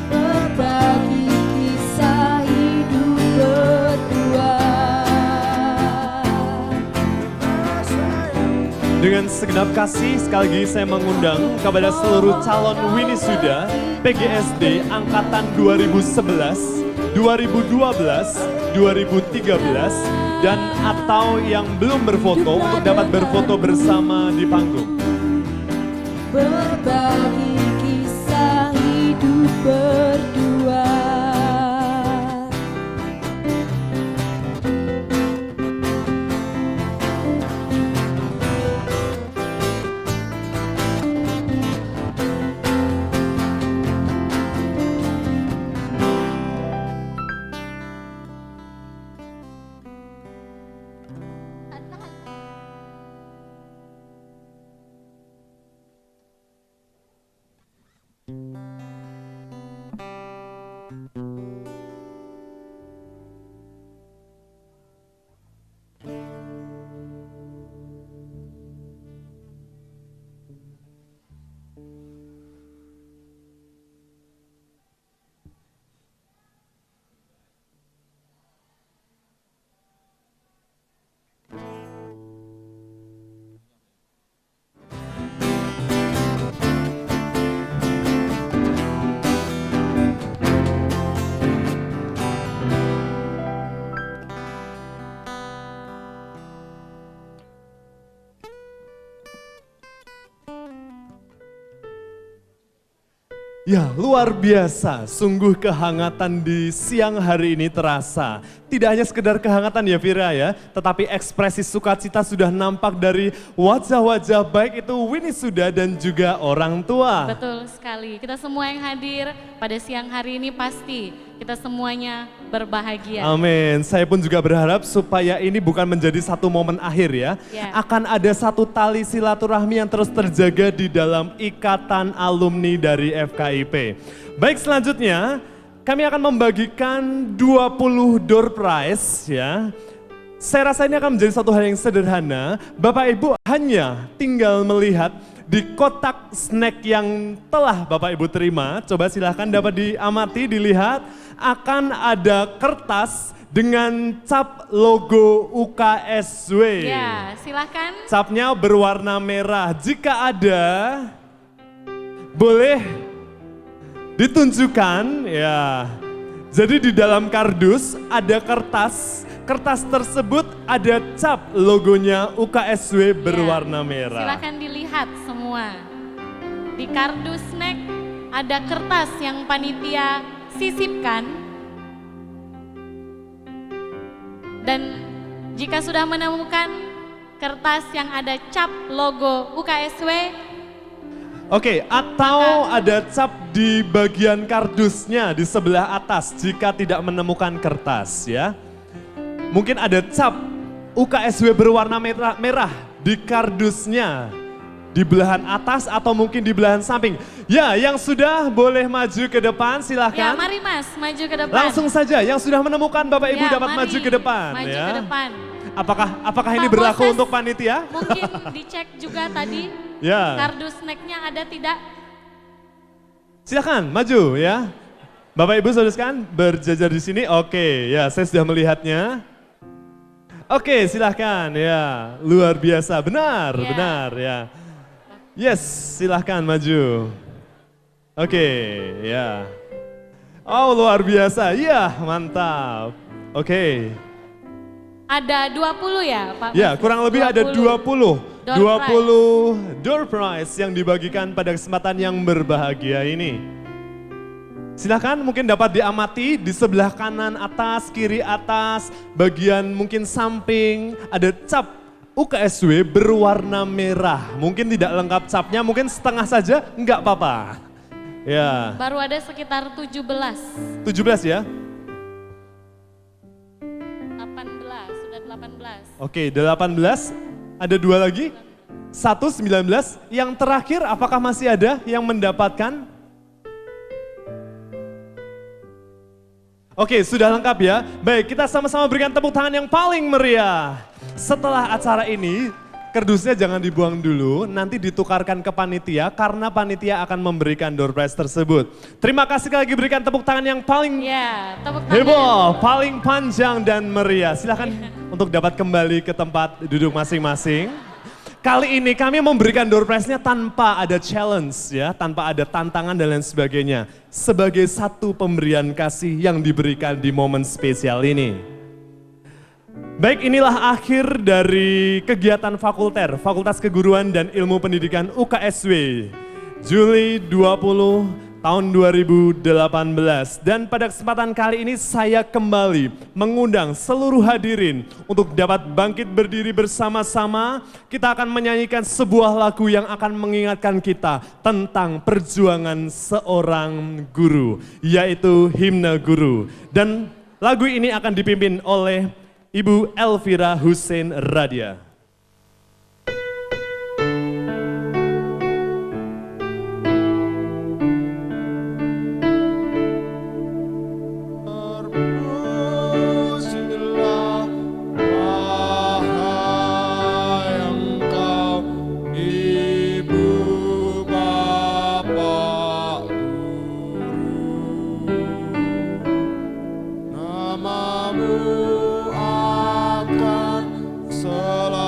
berbagi kisah hidup berdua. Dengan segenap kasih, sekali lagi saya mengundang kepada seluruh calon winisuda PGSD Angkatan 2011, 2012, 2013, dan atau yang belum berfoto untuk dapat berfoto bersama di panggung. Berbagi kisah hidup berdua. Ya, luar biasa. Sungguh kehangatan di siang hari ini terasa. Tidak hanya sekedar kehangatan ya Vira ya, tetapi ekspresi sukacita sudah nampak dari wajah-wajah baik itu winisuda dan juga orang tua. Betul sekali. Kita semua yang hadir pada siang hari ini pasti kita semuanya berbahagia. Amin. Saya pun juga berharap supaya ini bukan menjadi satu momen akhir ya. Akan ada satu tali silaturahmi yang terus terjaga di dalam ikatan alumni dari FKIP. Baik, selanjutnya kami akan membagikan 20 door prize ya. Saya rasa ini akan menjadi satu hal yang sederhana. Bapak Ibu hanya tinggal melihat di kotak snack yang telah Bapak Ibu terima. Coba silahkan dapat diamati, dilihat. Akan ada kertas dengan cap logo UKSW. Ya, silahkan. Capnya berwarna merah. Jika ada, boleh ditunjukkan ya. Jadi di dalam kardus ada kertas. Kertas tersebut ada cap logonya UKSW berwarna merah. Silakan dilihat semua. Di kardus snack ada kertas yang panitia sisipkan. Dan jika sudah menemukan kertas yang ada cap logo UKSW, Oke, atau ada cap di bagian kardusnya di sebelah atas jika tidak menemukan kertas ya. Mungkin ada cap UKSW berwarna merah di kardusnya di belahan atas atau mungkin di belahan samping. Ya, yang sudah boleh maju ke depan ya silahkan. mari Mas maju ke depan. Langsung saja yang sudah menemukan Bapak Ibu Ya, dapat mari, maju ke depan maju ya. ke depan. Apakah ini Pak berlaku Moses, untuk panitia? Mungkin dicek juga tadi Ya. kardus snacknya ada tidak? Silakan maju ya. Bapak Ibu saudara sekalian berjajar di sini. Oke, ya saya sudah melihatnya. Oke, silahkan ya. Luar biasa, benar, Ya. benar ya. Yes, silahkan maju. Oke, ya. Oh, luar biasa. Ya, mantap. Oke. Ada 20 ya Pak? Ya, Moses? kurang lebih ada 20. Door 20 door prize yang dibagikan pada kesempatan yang berbahagia ini. Silakan mungkin dapat diamati di sebelah kanan atas, kiri atas, bagian mungkin samping ada cap UKSW berwarna merah. Mungkin tidak lengkap capnya, mungkin setengah saja, enggak apa-apa. Ya, Baru ada sekitar 17. 17 ya. 18, sudah 18. Oke, 18. Ada 2 lagi. 1, 19. Yang terakhir apakah masih ada yang mendapatkan? Oke, sudah lengkap ya. Baik, kita sama-sama berikan tepuk tangan yang paling meriah. Setelah acara ini, kardusnya jangan dibuang dulu, nanti ditukarkan ke panitia karena panitia akan memberikan door prize tersebut. Terima kasih sekali lagi, berikan tepuk tangan yang paling Ya, tepuk tangan. heboh, paling panjang dan meriah. Silahkan untuk dapat kembali ke tempat duduk masing-masing. Kali ini kami memberikan door prize-nya tanpa ada challenge ya, tanpa ada tantangan dan lain sebagainya. Sebagai satu pemberian kasih yang diberikan di momen spesial ini. Baik, inilah akhir dari kegiatan Fakultas Keguruan dan Ilmu Pendidikan UKSW. Juli 20 tahun 2018. Dan pada kesempatan kali ini saya kembali mengundang seluruh hadirin untuk dapat bangkit berdiri bersama-sama. Kita akan menyanyikan sebuah lagu yang akan mengingatkan kita tentang perjuangan seorang guru, yaitu Himne Guru. Dan lagu ini akan dipimpin oleh Ibu Elvira Hussein Radia. Bermusinglah, wahai engkau, ibu bapak guru. Namamu akan selalu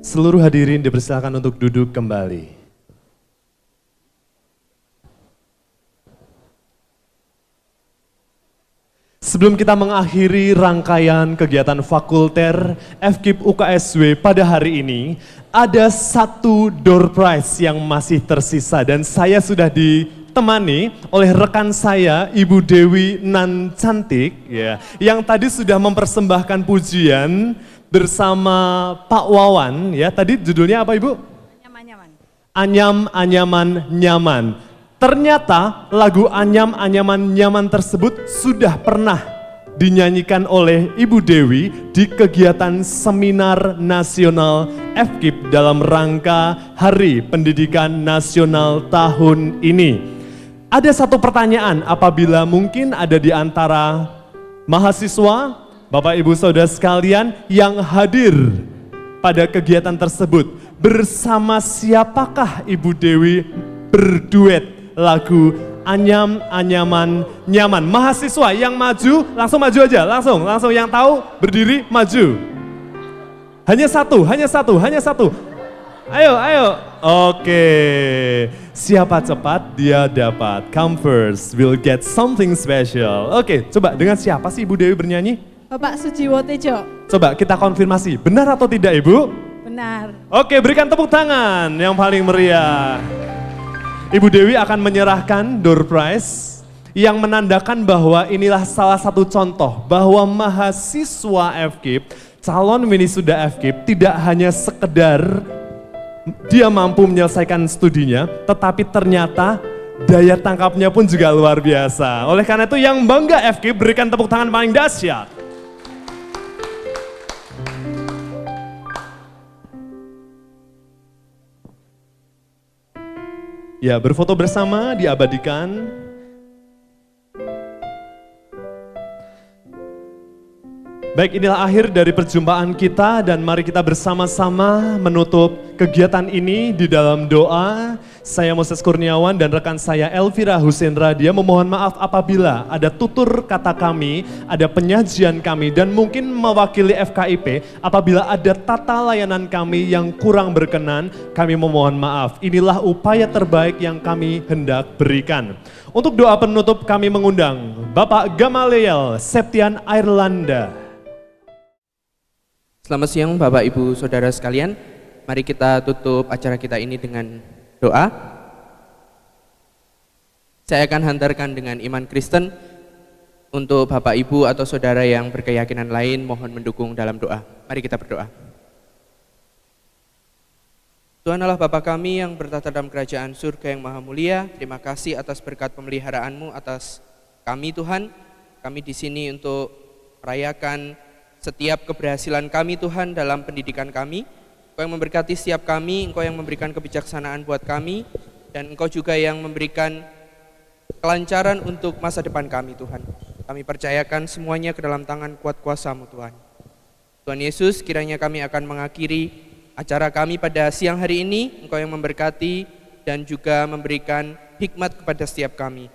Seluruh hadirin dipersilakan untuk duduk kembali. Sebelum kita mengakhiri rangkaian kegiatan fakulter FKIP UKSW pada hari ini, ada satu door prize yang masih tersisa dan saya sudah ditemani oleh rekan saya Ibu Dewi Nan Cantik ya, yang tadi sudah mempersembahkan pujian bersama Pak Wawan ya. Tadi judulnya apa Ibu? Anyam Anyaman Nyaman. Ternyata lagu Anyam Anyaman Nyaman tersebut sudah pernah dinyanyikan oleh Ibu Dewi di kegiatan seminar nasional FKIP dalam rangka Hari Pendidikan Nasional tahun ini. Ada satu pertanyaan apabila mungkin ada di antara mahasiswa, Bapak Ibu Saudara sekalian yang hadir pada kegiatan tersebut, bersama siapakah Ibu Dewi berduet lagu Anyam Anyaman Nyaman? Mahasiswa yang maju, langsung maju aja, langsung yang tahu berdiri maju. Hanya satu. Ayo. Oke, siapa cepat dia dapat. Come first, will get something special. Oke, coba dengan siapa sih Ibu Dewi bernyanyi? Bapak Sujiwo Tejo. Coba kita konfirmasi, benar atau tidak Ibu? Benar. Oke, berikan tepuk tangan yang paling meriah. Ibu Dewi akan menyerahkan door prize yang menandakan bahwa inilah salah satu contoh bahwa mahasiswa FKIP, calon winisuda FKIP tidak hanya sekedar dia mampu menyelesaikan studinya, tetapi ternyata daya tangkapnya pun juga luar biasa. Oleh karena itu yang bangga FKIP berikan tepuk tangan paling dahsyat. Ya, berfoto bersama diabadikan. Baik, inilah akhir dari perjumpaan kita dan mari kita bersama-sama menutup kegiatan ini di dalam doa. Saya Moses Kurniawan dan rekan saya Elvira Husenra dia memohon maaf apabila ada tutur kata kami, ada penyajian kami dan mungkin mewakili FKIP apabila ada tata layanan kami yang kurang berkenan, kami memohon maaf. Inilah upaya terbaik yang kami hendak berikan. Untuk doa penutup kami mengundang Bapak Gamaliel Septian Airlanda. Selamat siang Bapak Ibu Saudara sekalian, mari kita tutup acara kita ini dengan doa. Saya akan hantarkan dengan iman Kristen. Untuk Bapak Ibu atau Saudara yang berkeyakinan lain mohon mendukung dalam doa. Mari kita berdoa. Tuhan Allah Bapa kami yang bertata dalam kerajaan surga yang maha mulia, terima kasih atas berkat pemeliharaan-Mu atas kami Tuhan. Kami di sini untuk merayakan setiap keberhasilan kami Tuhan dalam pendidikan kami. Engkau yang memberkati setiap kami, Engkau yang memberikan kebijaksanaan buat kami, dan Engkau juga yang memberikan kelancaran untuk masa depan kami Tuhan. Kami percayakan semuanya ke dalam tangan kuat kuasa-Mu Tuhan. Tuhan Yesus, kiranya kami akan mengakhiri acara kami pada siang hari ini, Engkau yang memberkati dan juga memberikan hikmat kepada setiap kami.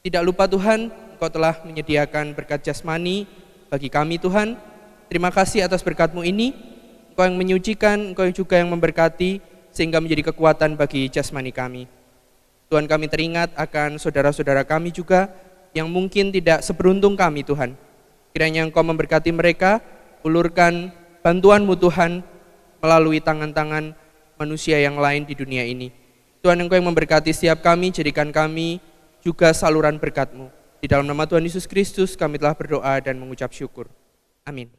Tidak lupa Tuhan, Engkau telah menyediakan berkat jasmani bagi kami Tuhan. Terima kasih atas berkat-Mu ini. Engkau yang menyucikan, Engkau yang juga yang memberkati sehingga menjadi kekuatan bagi jasmani kami. Tuhan, kami teringat akan saudara-saudara kami juga yang mungkin tidak seberuntung kami Tuhan. Kiranya Engkau memberkati mereka, ulurkan bantuan-Mu Tuhan melalui tangan-tangan manusia yang lain di dunia ini. Tuhan, Engkau yang memberkati setiap kami, jadikan kami juga saluran berkat-Mu. Di dalam nama Tuhan Yesus Kristus kami telah berdoa dan mengucap syukur. Amin.